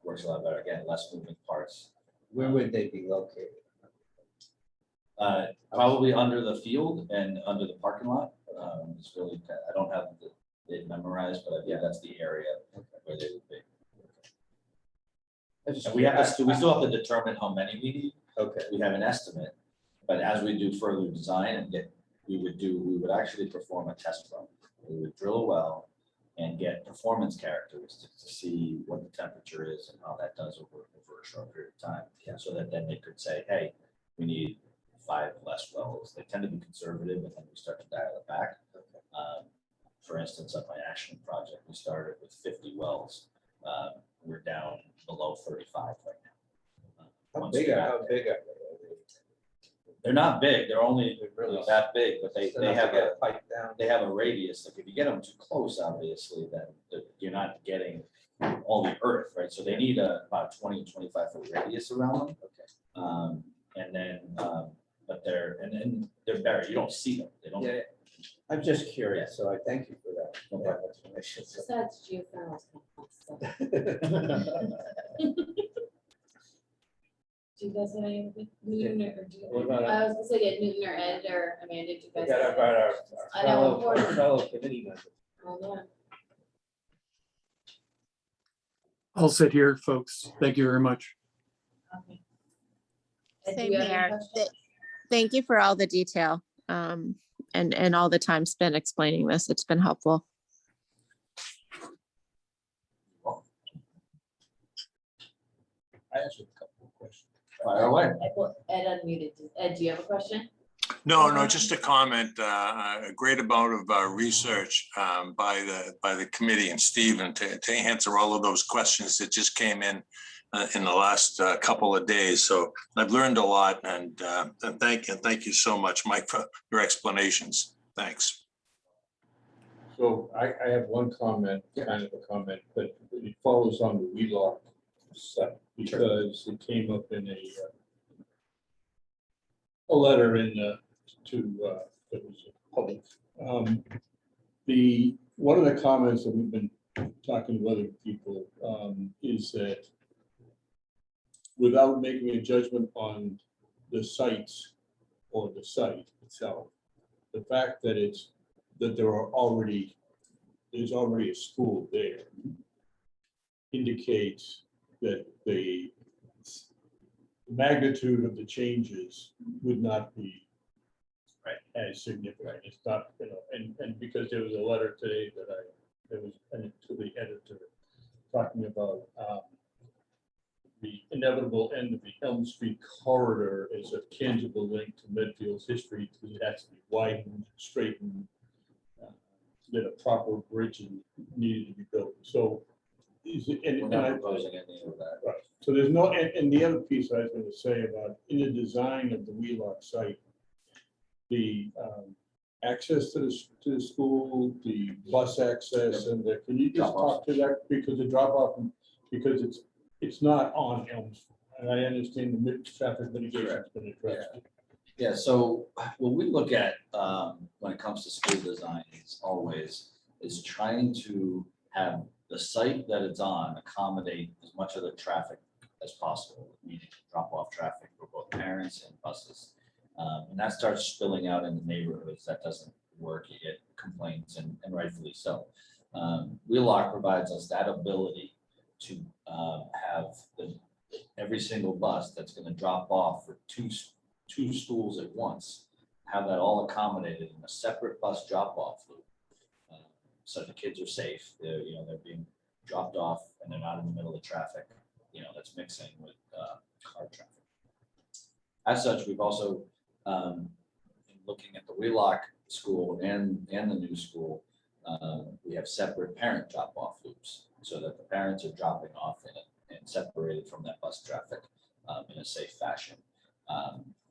works a lot better. Again, less moving parts. Where would they be located? Probably under the field and under the parking lot. It's really, I don't have it memorized, but I think that's the area where they would be. And we still have to determine how many we need. Okay. We have an estimate, but as we do further design and we would actually perform a test run. We would drill a well and get performance characteristics to see what the temperature is and how that does over a short period of time. So that then they could say, hey, we need 5 less wells. They tend to be conservative, and then we start to dial it back. For instance, on my Ashland project, we started with 50 wells. We're down below 35 right now. How Once big we are, got how there. big are They're not big. They're only they? Really that big, but Just they enough to have get a a pipe down. they have a radius. Like if you get them too close, obviously, then you're not getting all the earth, right? So they need about 20, 25 foot radius around them. Okay. And then, but they're buried. You don't see them. They don't. Yeah, I'm just curious, so I thank you for that. that explanation. Besides geothermal. So. Do you guys have any, Newton or do you? What about, I was gonna say, yeah, Newton or Ed or Amanda, do you we guys? got have- about our I know, fellow, our fellow committee members. Oh, yeah. I'll sit here, folks. Thank you very much. Okay. Ed, do Same you have any here. questions? Thank you for all the detail and all the time spent explaining this. It's been helpful. I asked a couple of questions. Fire away. Ed unmuted. Ed, do you have a question? No, just a comment. A great amount of research by the committee and Stephen to answer all of those questions that just came in the last couple of days. So I've learned a lot, and thank you so much, Mike, for your explanations. Thanks. So I have one comment, kind of a comment, but it follows on the Wheelock stuff because it came up in a letter in that was public. One of the comments that we've been talking to other people is that without making a judgment on the sites or the site itself, the fact that there's already a school there indicates that the magnitude of the changes would not be as significant. It's not, and because there was a letter today that was sent to the editor talking about the inevitable end of the Elm Street corridor as a tangible link to Medfield's history, because it has to be widened, straightened, that a proper bridge needed to be built. So, We're not proposing any of that. right. So there's no, and the other piece I was going to say about in the design of the Wheelock site, the access to the school, the bus access, and can you just talk to that, because the drop off, because it's not on Elm Street, and I understand the traffic mitigation has been addressed. Yeah, so what we look at when it comes to school design is trying to have the site that it's on accommodate as much of the traffic as possible, meaning drop off traffic for both parents and buses. And that starts spilling out in the neighborhoods. That doesn't work. You get complaints, and rightfully so. Wheelock provides us that ability to have every single bus that's going to drop off for two schools at once, have that all accommodated in a separate bus drop-off loop. So the kids are safe. They're being dropped off and they're not in the middle of traffic, that's mixing with car traffic. As such, we've also been looking at the Wheelock school and the new school. We have separate parent drop-off loops so that the parents are dropping off in it and separated from that bus traffic in a safe fashion.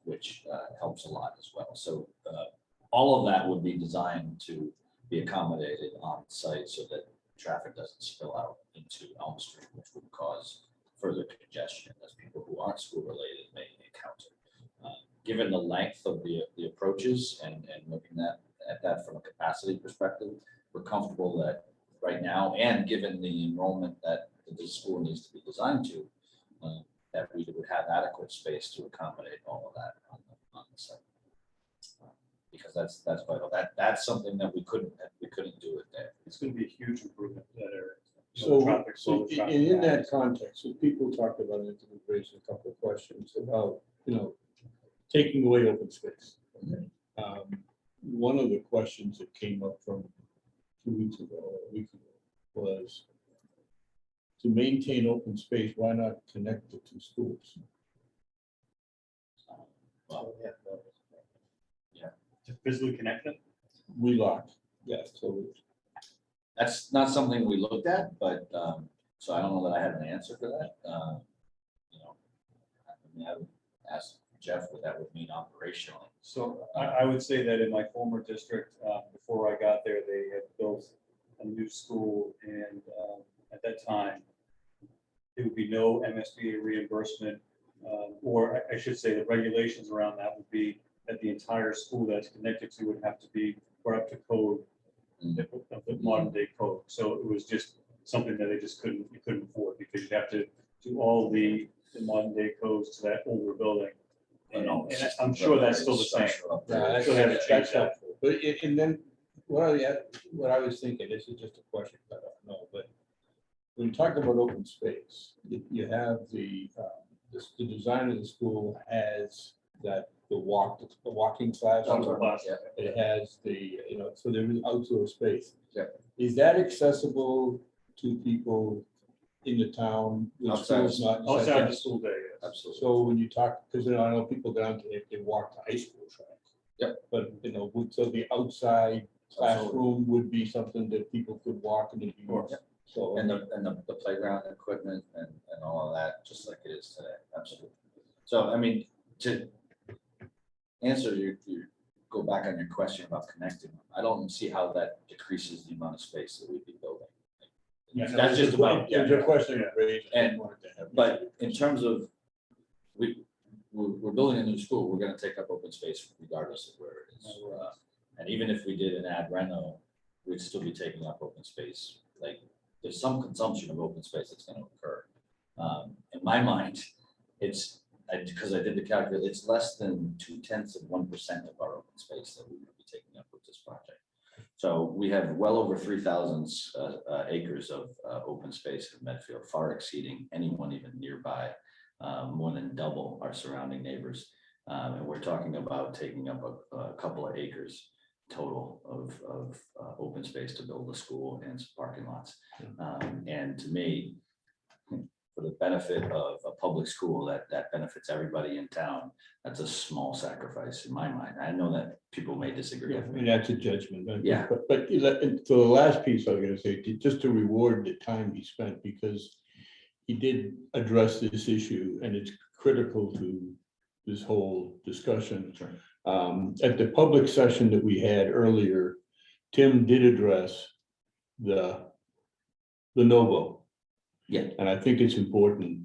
Which helps a lot as well. So all of that would be designed to be accommodated on site so that traffic doesn't spill out into Elm Street, which would cause further congestion as people who aren't school related may encounter. Given the length of the approaches and looking at that from a capacity perspective, we're comfortable that right now, and given the enrollment that the school needs to be designed to, that we would have adequate space to accommodate all of that on the site. Because that's vital. That's something that we couldn't do it there. It's going to be a huge improvement in that area. So, Traffic flow, and traffic in that patterns. context, so people talked about it, we raised a couple of questions about, taking away open space. Okay. One of the questions that came up from 2 weeks ago, or a week ago, was to maintain open space, why not connect the two schools? Well, to physically connect them? We locked, yeah, so That's not something we looked at, but, so I don't know that I have an answer for that. You know, I mean, I would ask Jeff what that would mean operationally. So I would say that in my former district, before I got there, they had built a new school, and at that time, there would be no MSBA reimbursement, or I should say the regulations around that would be that the entire school that's connected to would have to be brought up to code of the modern day code. So it was just something that they just couldn't afford, because you'd have to do all the modern day codes to that older building. And I'm sure that's still the same. yeah, Still haven't changed that. helpful. But and then what I was thinking, this is just a question, I don't know, but when you talk about open space, you have the design of the school has that the walking class. Outdoor class. It has the, so there is outdoor space. Yeah. Is that accessible to people in the town? when Outside. school's not- Outside the school day, yes. Absolutely. So when you talk, because I know people down to, they walk to high school tracks. Yep. But, so the outside classroom would be something that people could walk and it'd be. Sure. So. And the playground equipment and all of that, just like it is today, absolutely. So, I mean, to answer go back on your question about connecting, I don't see how that decreases the amount of space that we'd be building. That's just about, It's a question. And- but in terms of, we're building a new school, we're gonna take up open space regardless of where it is. And even if we did an ad reno, we'd still be taking up open space. Like, there's some consumption of open space that's gonna occur. In my mind, because I did the calculation, it's less than 0.2% of our open space that we would be taking up with this project. So we have well over 3,000 acres of open space in Medfield, far exceeding anyone even nearby, more than double our surrounding neighbors. And we're talking about taking up a couple of acres total of open space to build a school and some parking lots. And to me, for the benefit of a public school that benefits everybody in town, that's a small sacrifice in my mind. I know that people may disagree with me. And that's a judgment. Yeah. But so the last piece I was gonna say, just to reward the time he spent, because he did address this issue and it's critical to this whole discussion. At the public session that we had earlier, Tim did address the no-vote. Yeah. And I think it's important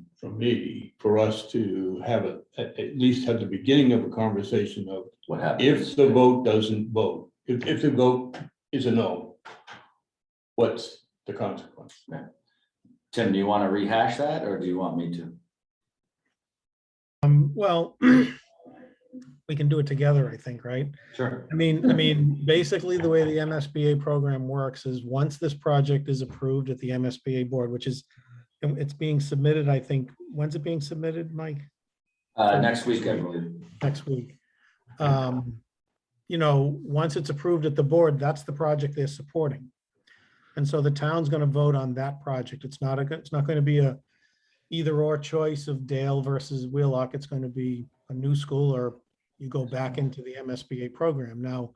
for us to have at least have the beginning of a conversation of What happens? if the vote doesn't vote, if the vote is a no, what's the consequence? Tim, do you want to rehash that or do you want me to? Well, we can do it together, I think, right? Sure. I mean, basically the way the MSBA program works is once this project is approved at the MSBA board, which is, it's being submitted, I think, when's it being submitted, Mike? Next week, I believe. Next week. Once it's approved at the board, that's the project they're supporting. And so the town's going to vote on that project. It's not going to be a either or choice of Dale versus Wheelock. It's going to be a new school or you go back into the MSBA program. Now,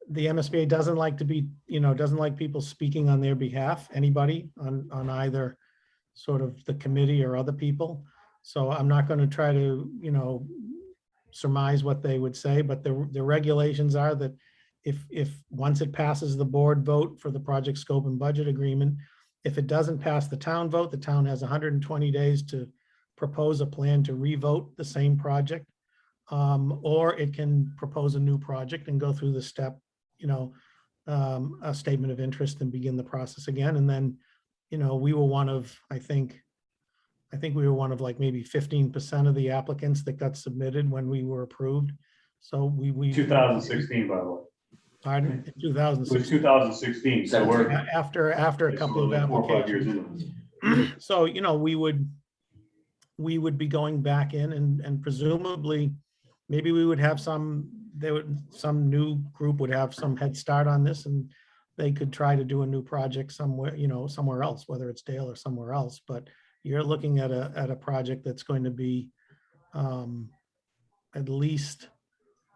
the MSBA doesn't like to be, doesn't like people speaking on their behalf, anybody on either sort of the committee or other people. So I'm not going to try to, surmise what they would say, but the regulations are that if once it passes the board vote for the project scope and budget agreement, if it doesn't pass the town vote, the town has 120 days to propose a plan to revote the same project. Or it can propose a new project and go through the step, a statement of interest and begin the process again. And then, we were one of, I think we were one of like maybe 15% of the applicants that got submitted when we were approved. So we 2016, by the way. Pardon? It 2016. was 2016, so we're. After a couple of 4 or 5 years applications. into this. So, we would be going back in and presumably, maybe we would have some new group would have some head start on this and they could try to do a new project somewhere, somewhere else, whether it's Dale or somewhere else. But you're looking at a project that's going to be at least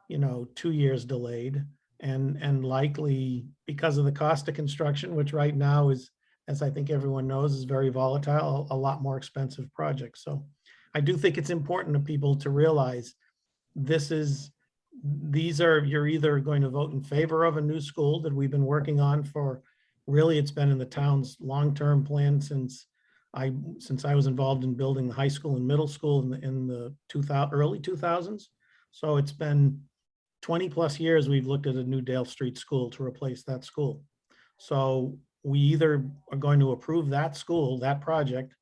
2 years delayed, and likely because of the cost of construction, which right now is, as I think everyone knows, is very volatile, a lot more expensive project. So I do think it's important to people to realize you're either going to vote in favor of a new school that we've been working on for, really, it's been in the town's long-term plan since I was involved in building the high school and middle school in the early 2000s. So it's been 20 plus years we've looked at a new Dale Street school to replace that school. So we either are going to approve that school, that project,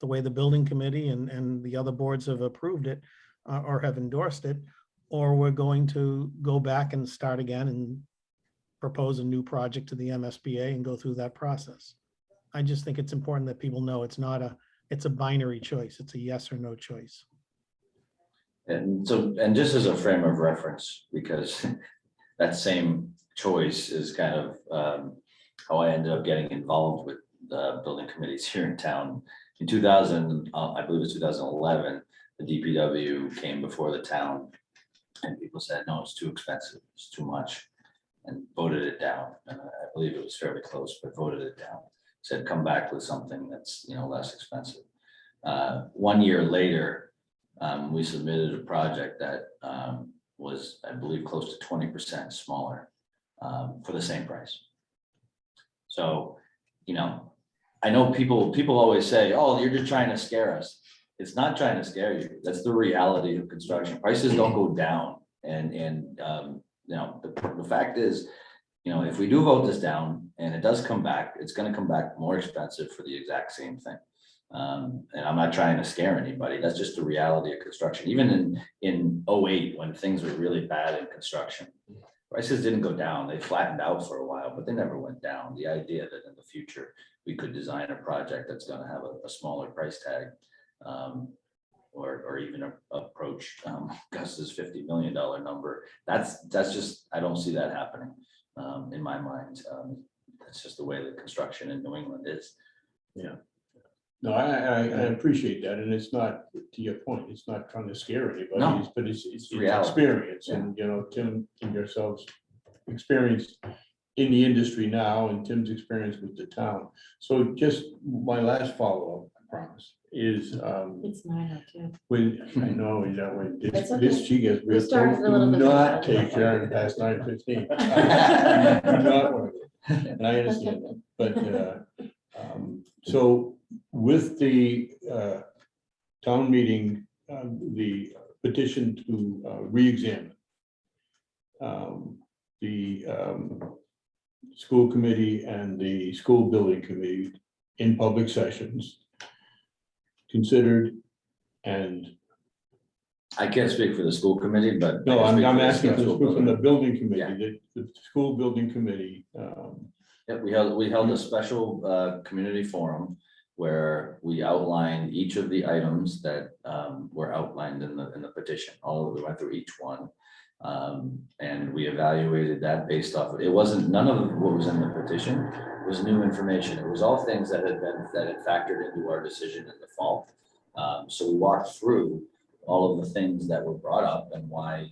the way the building committee and the other boards have approved it or have endorsed it, or we're going to go back and start again and propose a new project to the MSBA and go through that process. I just think it's important that people know it's a binary choice. It's a yes or no choice. And so, and just as a frame of reference, because that same choice is kind of how I ended up getting involved with the building committees here in town. In 2000, I believe it was 2011, the DPW came before the town and people said, no, it's too expensive, it's too much, and voted it down. And I believe it was fairly close, but voted it down. Said, come back with something that's, less expensive. 1 year later, we submitted a project that was, I believe, close to 20% smaller for the same price. So, I know people always say, oh, you're just trying to scare us. It's not trying to scare you. That's the reality of construction. Prices don't go down. And the fact is, if we do vote this down and it does come back, it's going to come back more expensive for the exact same thing. And I'm not trying to scare anybody. That's just the reality of construction. Even in 08, when things were really bad in construction, prices didn't go down. They flattened out for a while, but they never went down. The idea that in the future we could design a project that's going to have a smaller price tag, or even approach Gus's $50 million number. That's just, I don't see that happening in my mind. That's just the way that construction in New England is. Yeah. No, I appreciate that, and it's not, to your point, it's not trying to scare anybody, No, but it's reality. experience, Yeah. and Tim and yourselves experience in the industry now, and Tim's experience with the town. So just my last follow-up, I promise, is It's 9:02. when, I know, when It's okay. this she gets, We started a little do bit not later. take Sharon past 9:15. And I understand that, but so with the town meeting, the petition to re-examine the school committee and the school building committee in public sessions considered, and I can't speak for the school committee, but. no, I can speak I'm for the asking school from the building. building committee, the school building committee. Yep, we held a special community forum where we outlined each of the items that were outlined in the petition. We went through each one. And we evaluated that based off of, it wasn't, none of what was in the petition was new information. It was all things that had factored into our decision in the fall. So we walked through all of the things that were brought up and why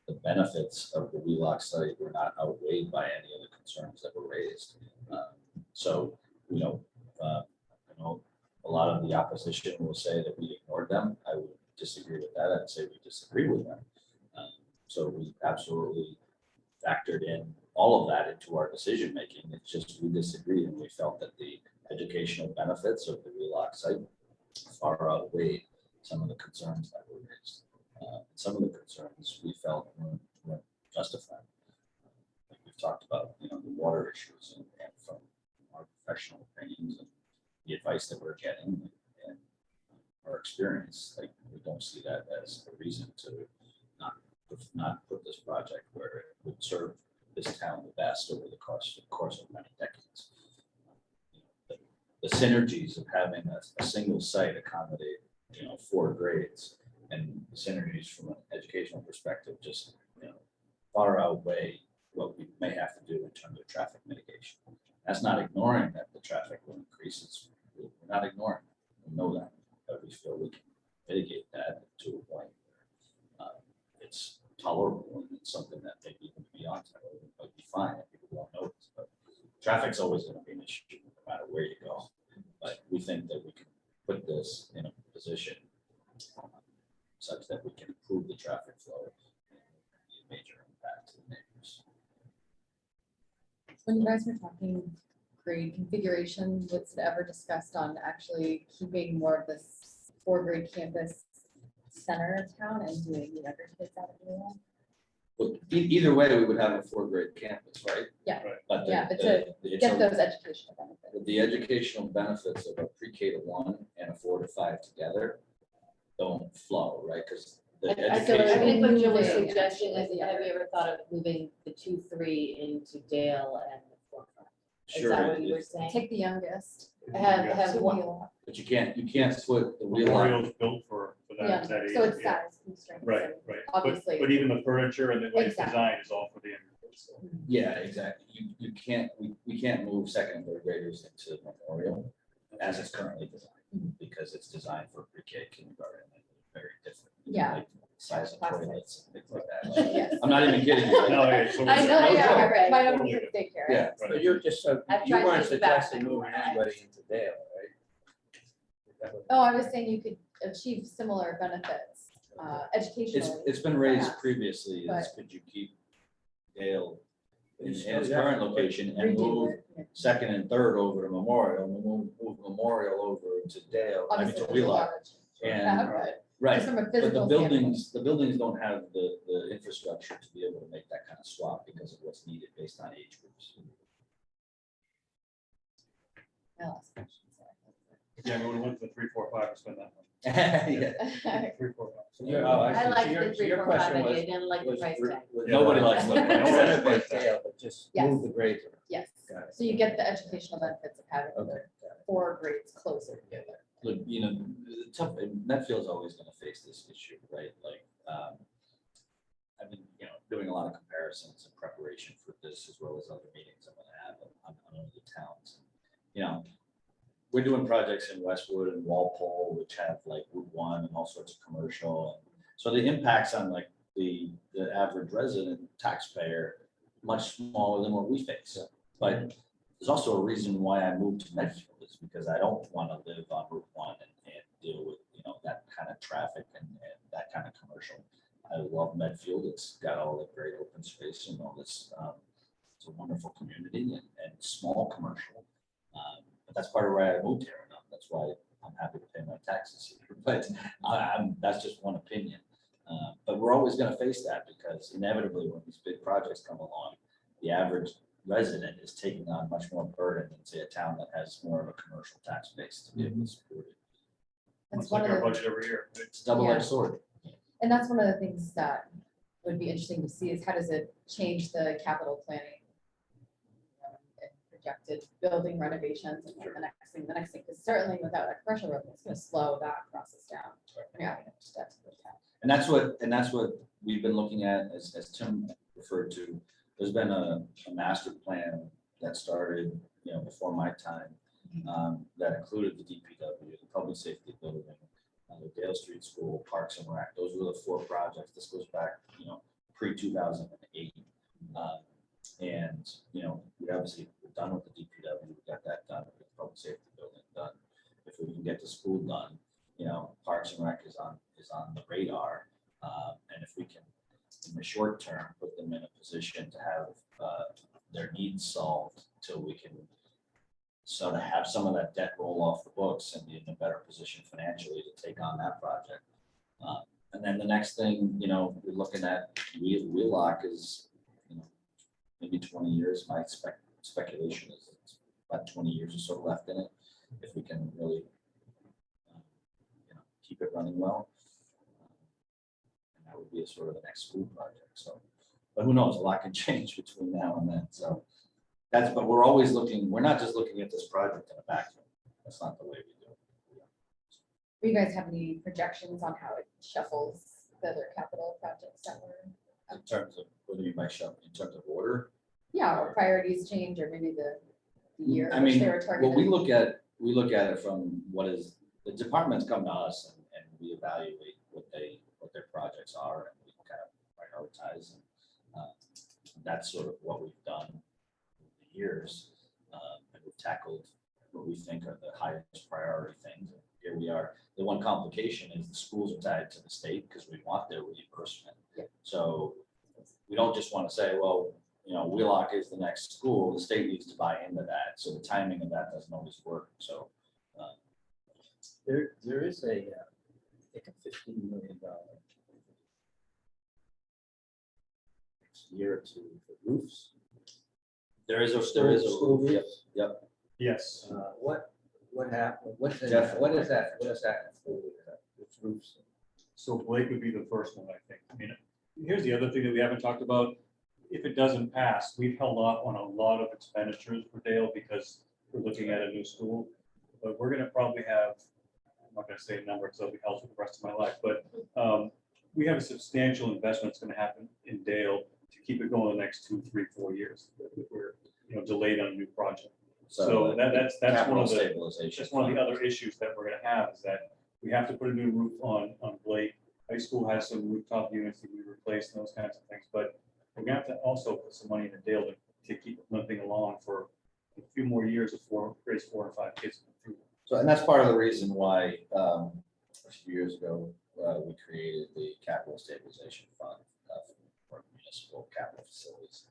the benefits of the Wheelock site were not outweighed by any of the concerns that were raised. So, I know a lot of the opposition will say that we ignored them. I would disagree with that. I'd say we disagree with them. So we absolutely factored in all of that into our decision making. It's just we disagreed, and we felt that the educational benefits of the Wheelock site far outweighed some of the concerns that were raised. Some of the concerns we felt weren't justified. Like we've talked about, the water issues, and from our professional opinions and the advice that we're getting and our experience, like we don't see that as a reason to not put this project where it would serve this town the best over the course of many decades. The synergies of having a single site accommodate 4 grades, and the synergies from an educational perspective just far outweigh what we may have to do in terms of traffic mitigation. That's not ignoring that the traffic will increase. We're not ignoring that. We know that, but we feel we can mitigate that to a point where it's tolerable Traffic's always gonna be an issue, no matter where you go, but we think that we can put this in a position such that we can improve the traffic flow and be a major impact to the neighbors. When you guys were talking grade configuration, was it ever discussed on actually keeping more of this 4-grade campus center of town and doing younger kids out of there? Well, either way, we would have a 4-grade campus, right? Yeah. Right. But Yeah, but it's Get a- those educational benefits. the educational benefits of a pre-K to 1 and a 4 to 5 together don't flow, right? Because the I think what Jim was Moving suggesting is, actually, have you ever thought of moving the 2-3 into Dale and the forefront? Is Sure, that what you were it- saying? Take the youngest. Have to one, Wheelock. but you can't put the wheel on. Memorial's built for Yeah, that age. so it's yeah. size constraints. Right, and right. Obviously. But even the furniture and the way it's Exactly. designed is all for the younger kids. So. Yeah, exactly. You can't, we can't move 2nd and 3rd graders into Memorial as it's currently designed, because it's designed for pre-K, kindergarten, and very different. Yeah. Like size of Classic. toilets and things like that. Yes. I'm not even kidding you. No, yeah, so I know, I yeah, know, right. my own Totally kids daycare. Yeah. So you're just, I've you tried to weren't think back suggesting moving before. anybody into Dale, right? Is that what- Oh, I was saying you could achieve similar benefits, educationally. It's been raised perhaps, previously, is but- could you keep Dale in It's its still- current location and Redo move it, yeah. 2nd and 3rd over to Memorial, and move Memorial over to Dale, I mean Obviously, to there's a lot Wheelock. of change And, with that, but right, just from a but the physical buildings don't have the infrastructure to be able to make that kind of swap because of what's needed based on age groups. My last question, Yeah, we went to the 3, 4, 5 to spend that money. Yeah, sorry. 3, 4, 5. So, Yeah, yeah, oh, I see. So liked your- the so your 3, 4, 5 question idea, was- I didn't like the was price re- tag. was Nobody not- likes looking at not it. replace Dale, but just Yes. move the grades around. Yes, Got it. so you get the educational benefits of having Okay. the 4 grades closer together. look, you know, the tough, Medfield's always gonna face this issue, right? Like, I've been, you know, doing a lot of comparisons in preparation for this as well as other meetings I'm gonna have on other towns. You know, we're doing projects in Westwood and Walpole, which have like Route 1 and all sorts of commercial. So the impacts on like the average resident taxpayer, much smaller than what we face. But there's also a reason why I moved to Medfield, is because I don't want to live on Route 1 and deal with, you know, that kind of traffic and that kind of commercial. I love Medfield. It's got all the great open space and all this. It's a wonderful community and small commercial. But that's part of why I moved here. And that's why I'm happy to pay my taxes here. But that's just one opinion. But we're always going to face that, because inevitably when these big projects come along, the average resident is taking on much more burden than, say, a town that has more of a commercial tax base to be able to support it. That's It's one like of our the, budget every year. It's a double-edged sword. and that's one of the things that would be interesting to see is how does it change the capital planning? And projected building renovations and the next thing, because certainly without a commercial revenue, it's gonna slow that process down. Yeah, that's good. And that's what we've been looking at, as Tim referred to. There's been a master plan that started, you know, before my time, that included the DPW, the public safety building, the Dale Street School, Parks and Rec. Those were the 4 projects. This goes back, you know, pre-2008. And, you know, we obviously we're done with the DPW, we got that done, with the public safety building done. If we can get the school done, you know, Parks and Rec is on the radar. And if we can, in the short term, put them in a position to have their needs solved till we can sort of have some of that debt roll off the books and be in a better position financially to take on that project. And then the next thing, you know, we're looking at Wheelock is, you know, maybe 20 years. My speculation is it's about 20 years or so left in it. If we can really, you know, keep it running well. And that would be a sort of the next school project. So, but who knows, a lot can change between now and then. So but we're always looking, we're not just looking at this project in a vacuum. That's not the way we do it. Do you guys have any projections on how it shuffles the other capital projects that were? In terms of, what do you mean by shove, in terms of order? Yeah, or priorities change, or maybe the year I in which mean, they were well, targeted. we look at it from what is, the departments come to us and we evaluate what their projects are, and we kind of prioritize. And that's sort of what we've done over the years. tackled what we think are the highest priority things. Here we are. The one complication is the schools are tied to the state because we want their reimbursement. So we don't just want to say, well, you know, Wheelock is the next school. The state needs to buy into that. So the timing of that doesn't always work. So There is a, I think a $15 million next year or two for roofs. there is a School yep, roofs. yep. Yes. What happened? What is Jeff. that? What is that for? With roofs? So Blake would be the first one, I think. I mean, here's the other thing that we haven't talked about. If it doesn't pass, we've held off on a lot of expenditures for Dale because we're looking at a new school. But we're gonna probably have, I'm not gonna say a number because I'll be held for the rest of my life, but we have a substantial investment that's gonna happen in Dale to keep it going the next 2, 3, 4 years. We're, you know, delayed on a new project. So that's one capital of the, stabilization. that's one of the other issues that we're gonna have is that we have to put a new roof on Blake. High school has some rooftop units that we replaced and those kinds of things, but we're gonna have to also put some money in the Dale to keep it limping along for a few more years of raise 4 or 5 kids. So, and that's part of the reason why, a few years ago, we created the capital stabilization fund for municipal capital facilities.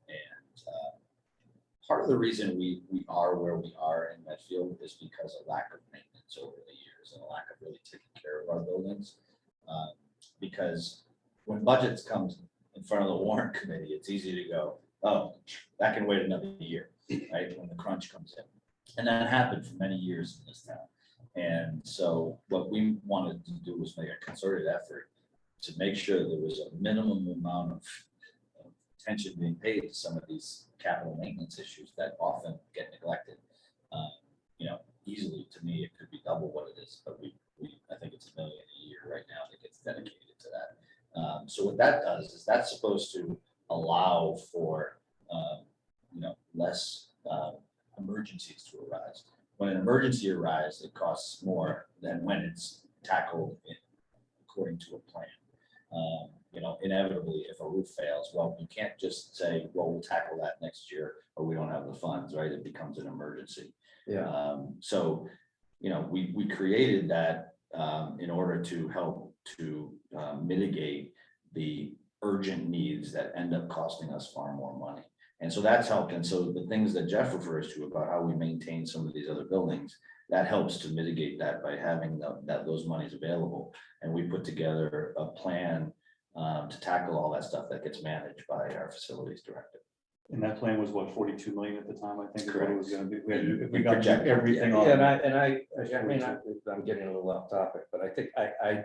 And part of the reason we are where we are in Medfield is because of lack of maintenance over the years and a lack of really taking care of our buildings. Because when budgets come in front of the warrant committee, it's easy to go, oh, that can wait another year, right? When the crunch comes in. And that happened for many years in this town. And so what we wanted to do was make a concerted effort to make sure there was a minimum amount of attention being paid to some of these capital maintenance issues that often get neglected. You know, easily to me, it could be double what it is, but I think it's $1 million a year right now that gets dedicated to that. So what that does is that's supposed to allow for, you know, less emergencies to arise. When an emergency arises, it costs more than when it's tackled according to a plan. You know, inevitably, if a roof fails, well, you can't just say, well, we'll tackle that next year, or we don't have the funds, right? It becomes an emergency. Yeah. So, you know, we created that in order to help to mitigate the urgent needs that end up costing us far more money. And so that's helped. And so the things that Jeff refers to about how we maintain some of these other buildings, that helps to mitigate that by having those monies available. And we put together a plan to tackle all that stuff that gets managed by our facilities director. And that plan was what, 42 million at the time, I think. Is what it Correct. was gonna be. If we We got projected, everything Yeah, on. I mean, I'm getting a little off topic, but I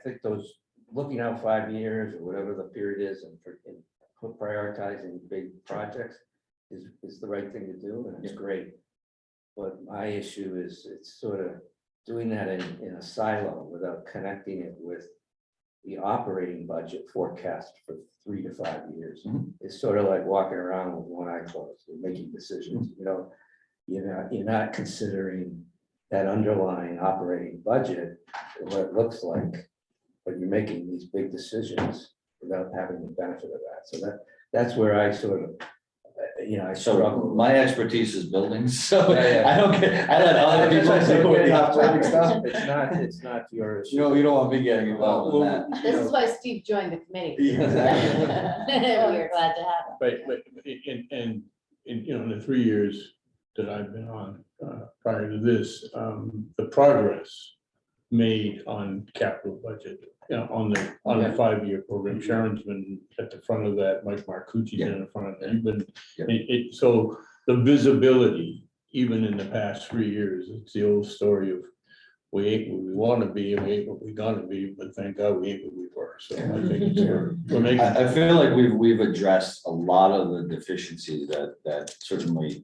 think those, looking out 5 years or whatever the period is and prioritizing big projects is the right thing to do, and it's great. But my issue is it's sort of doing that in a silo without connecting it with the operating budget forecast for 3 to 5 years. It's sort of like walking around with one eye closed and making decisions. You know, you're not considering that underlying operating budget, what it looks like, but you're making these big decisions without having the benefit of that. So that's where I sort of, you know, I So struggle. my expertise is buildings, so Yeah. I don't get, I let other That's people why I said do getting it. off topic stuff. It's not your issue. You don't want me getting involved in that. This is why Steve joined the committee. Exactly. We are glad to have him. But in you know, in the 3 years that I've been on prior to this, the progress made on capital budget, you know, on the 5-year program. Sharon's been at the front of that, Mike Marcucci's been in the front of that. You've been, so the visibility, even in the past 3 years, it's the old story of we ain't what we want to be and we ain't what we're gonna be, but thank God we ain't what we were. So I think we're making. I feel like we've addressed a lot of the deficiencies that certainly,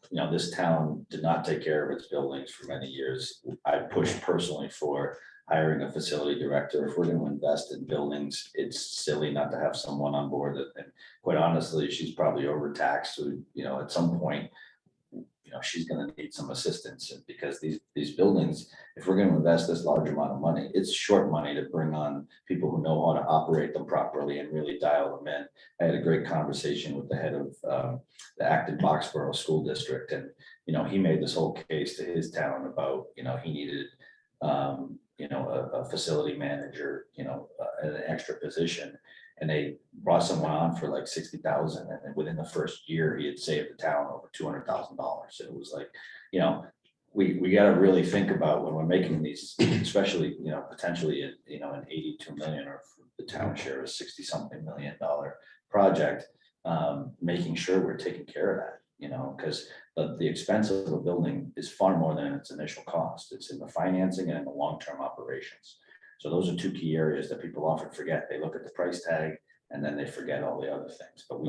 you know, this town did not take care of its buildings for many years. I pushed personally for hiring a facility director. If we're going to invest in buildings, it's silly not to have someone on board that, and quite honestly, she's probably overtaxed. So, you know, at some point, you know, she's going to need some assistance because these buildings, if we're going to invest this large amount of money, it's short money to bring on people who know how to operate them properly and really dial them in. I had a great conversation with the head of the Acton Boxborough School District, and you know, he made this whole case to his town about, you know, he needed, you know, a facility manager, you know, an extra position. And they brought someone on for like 60,000, and then within the first year, he had saved the town over $200,000. It was like, you know, we gotta really think about when we're making these, especially, you know, potentially, you know, an 82 million, or the town share of $60-something million project, making sure we're taking care of that, you know, because the expense of a building is far more than its initial cost. It's in the financing and in the long-term operations. So those are two key areas that people often forget. They look at the price tag and then they forget all the other things, but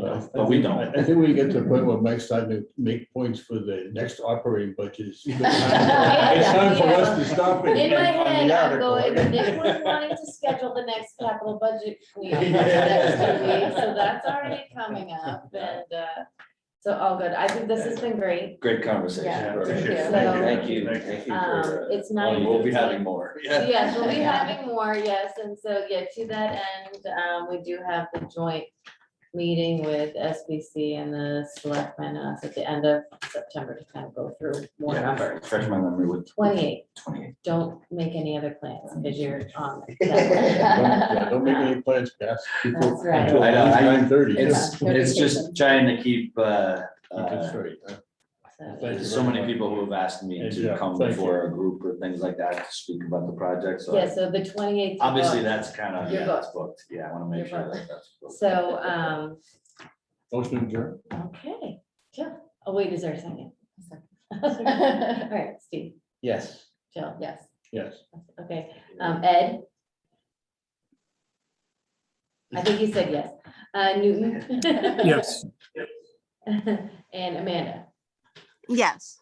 we don't, I think we get to the point where Mike's starting to make points for the next operating budget. It's time for us to stop it. In my on the head, I'm article. going, Nick was wanting to schedule the next capital budget meeting for the next 2 weeks, so that's already coming up, and, so all good. I think this has been great. Great conversation. Yeah, thank you. Thank you. Thank you for, It's well, 9:15. we'll be having more. Yes, we'll be having more, yes, and so, yeah, to that end, we do have the joint meeting with SBC and the selectmen at the end of September to kind of go through more numbers. Refresh my memory with 28. 28. Don't make any other plans because you're on. Don't make any plans past. That's right. I know, I- 9:30. It's just trying to keep, Keep it straight, huh? Thank you there's so very many much. people who have asked me And to yeah, come thank you. before a group or things like that to speak about the project, so. Yeah, so the 28th. Obviously, that's kind of, You're yeah, booked. that's booked. Yeah, I want to make You're sure booked. that that's booked. So, Motion adjourned. okay, Jill. Oh, wait, is there a second? All right, Steve, Yes. Jill, Yes. Yes. okay, Ed? I think he said yes. Newton? Yes. And Amanda? Yes.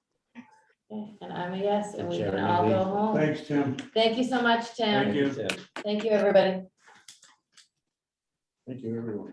Okay, and I'm a yes, and we can Jeremy all Lee. go home. Thanks, Tim. Thank you so much, Tim. Thank you. Thank you, everybody. Thank you, everyone.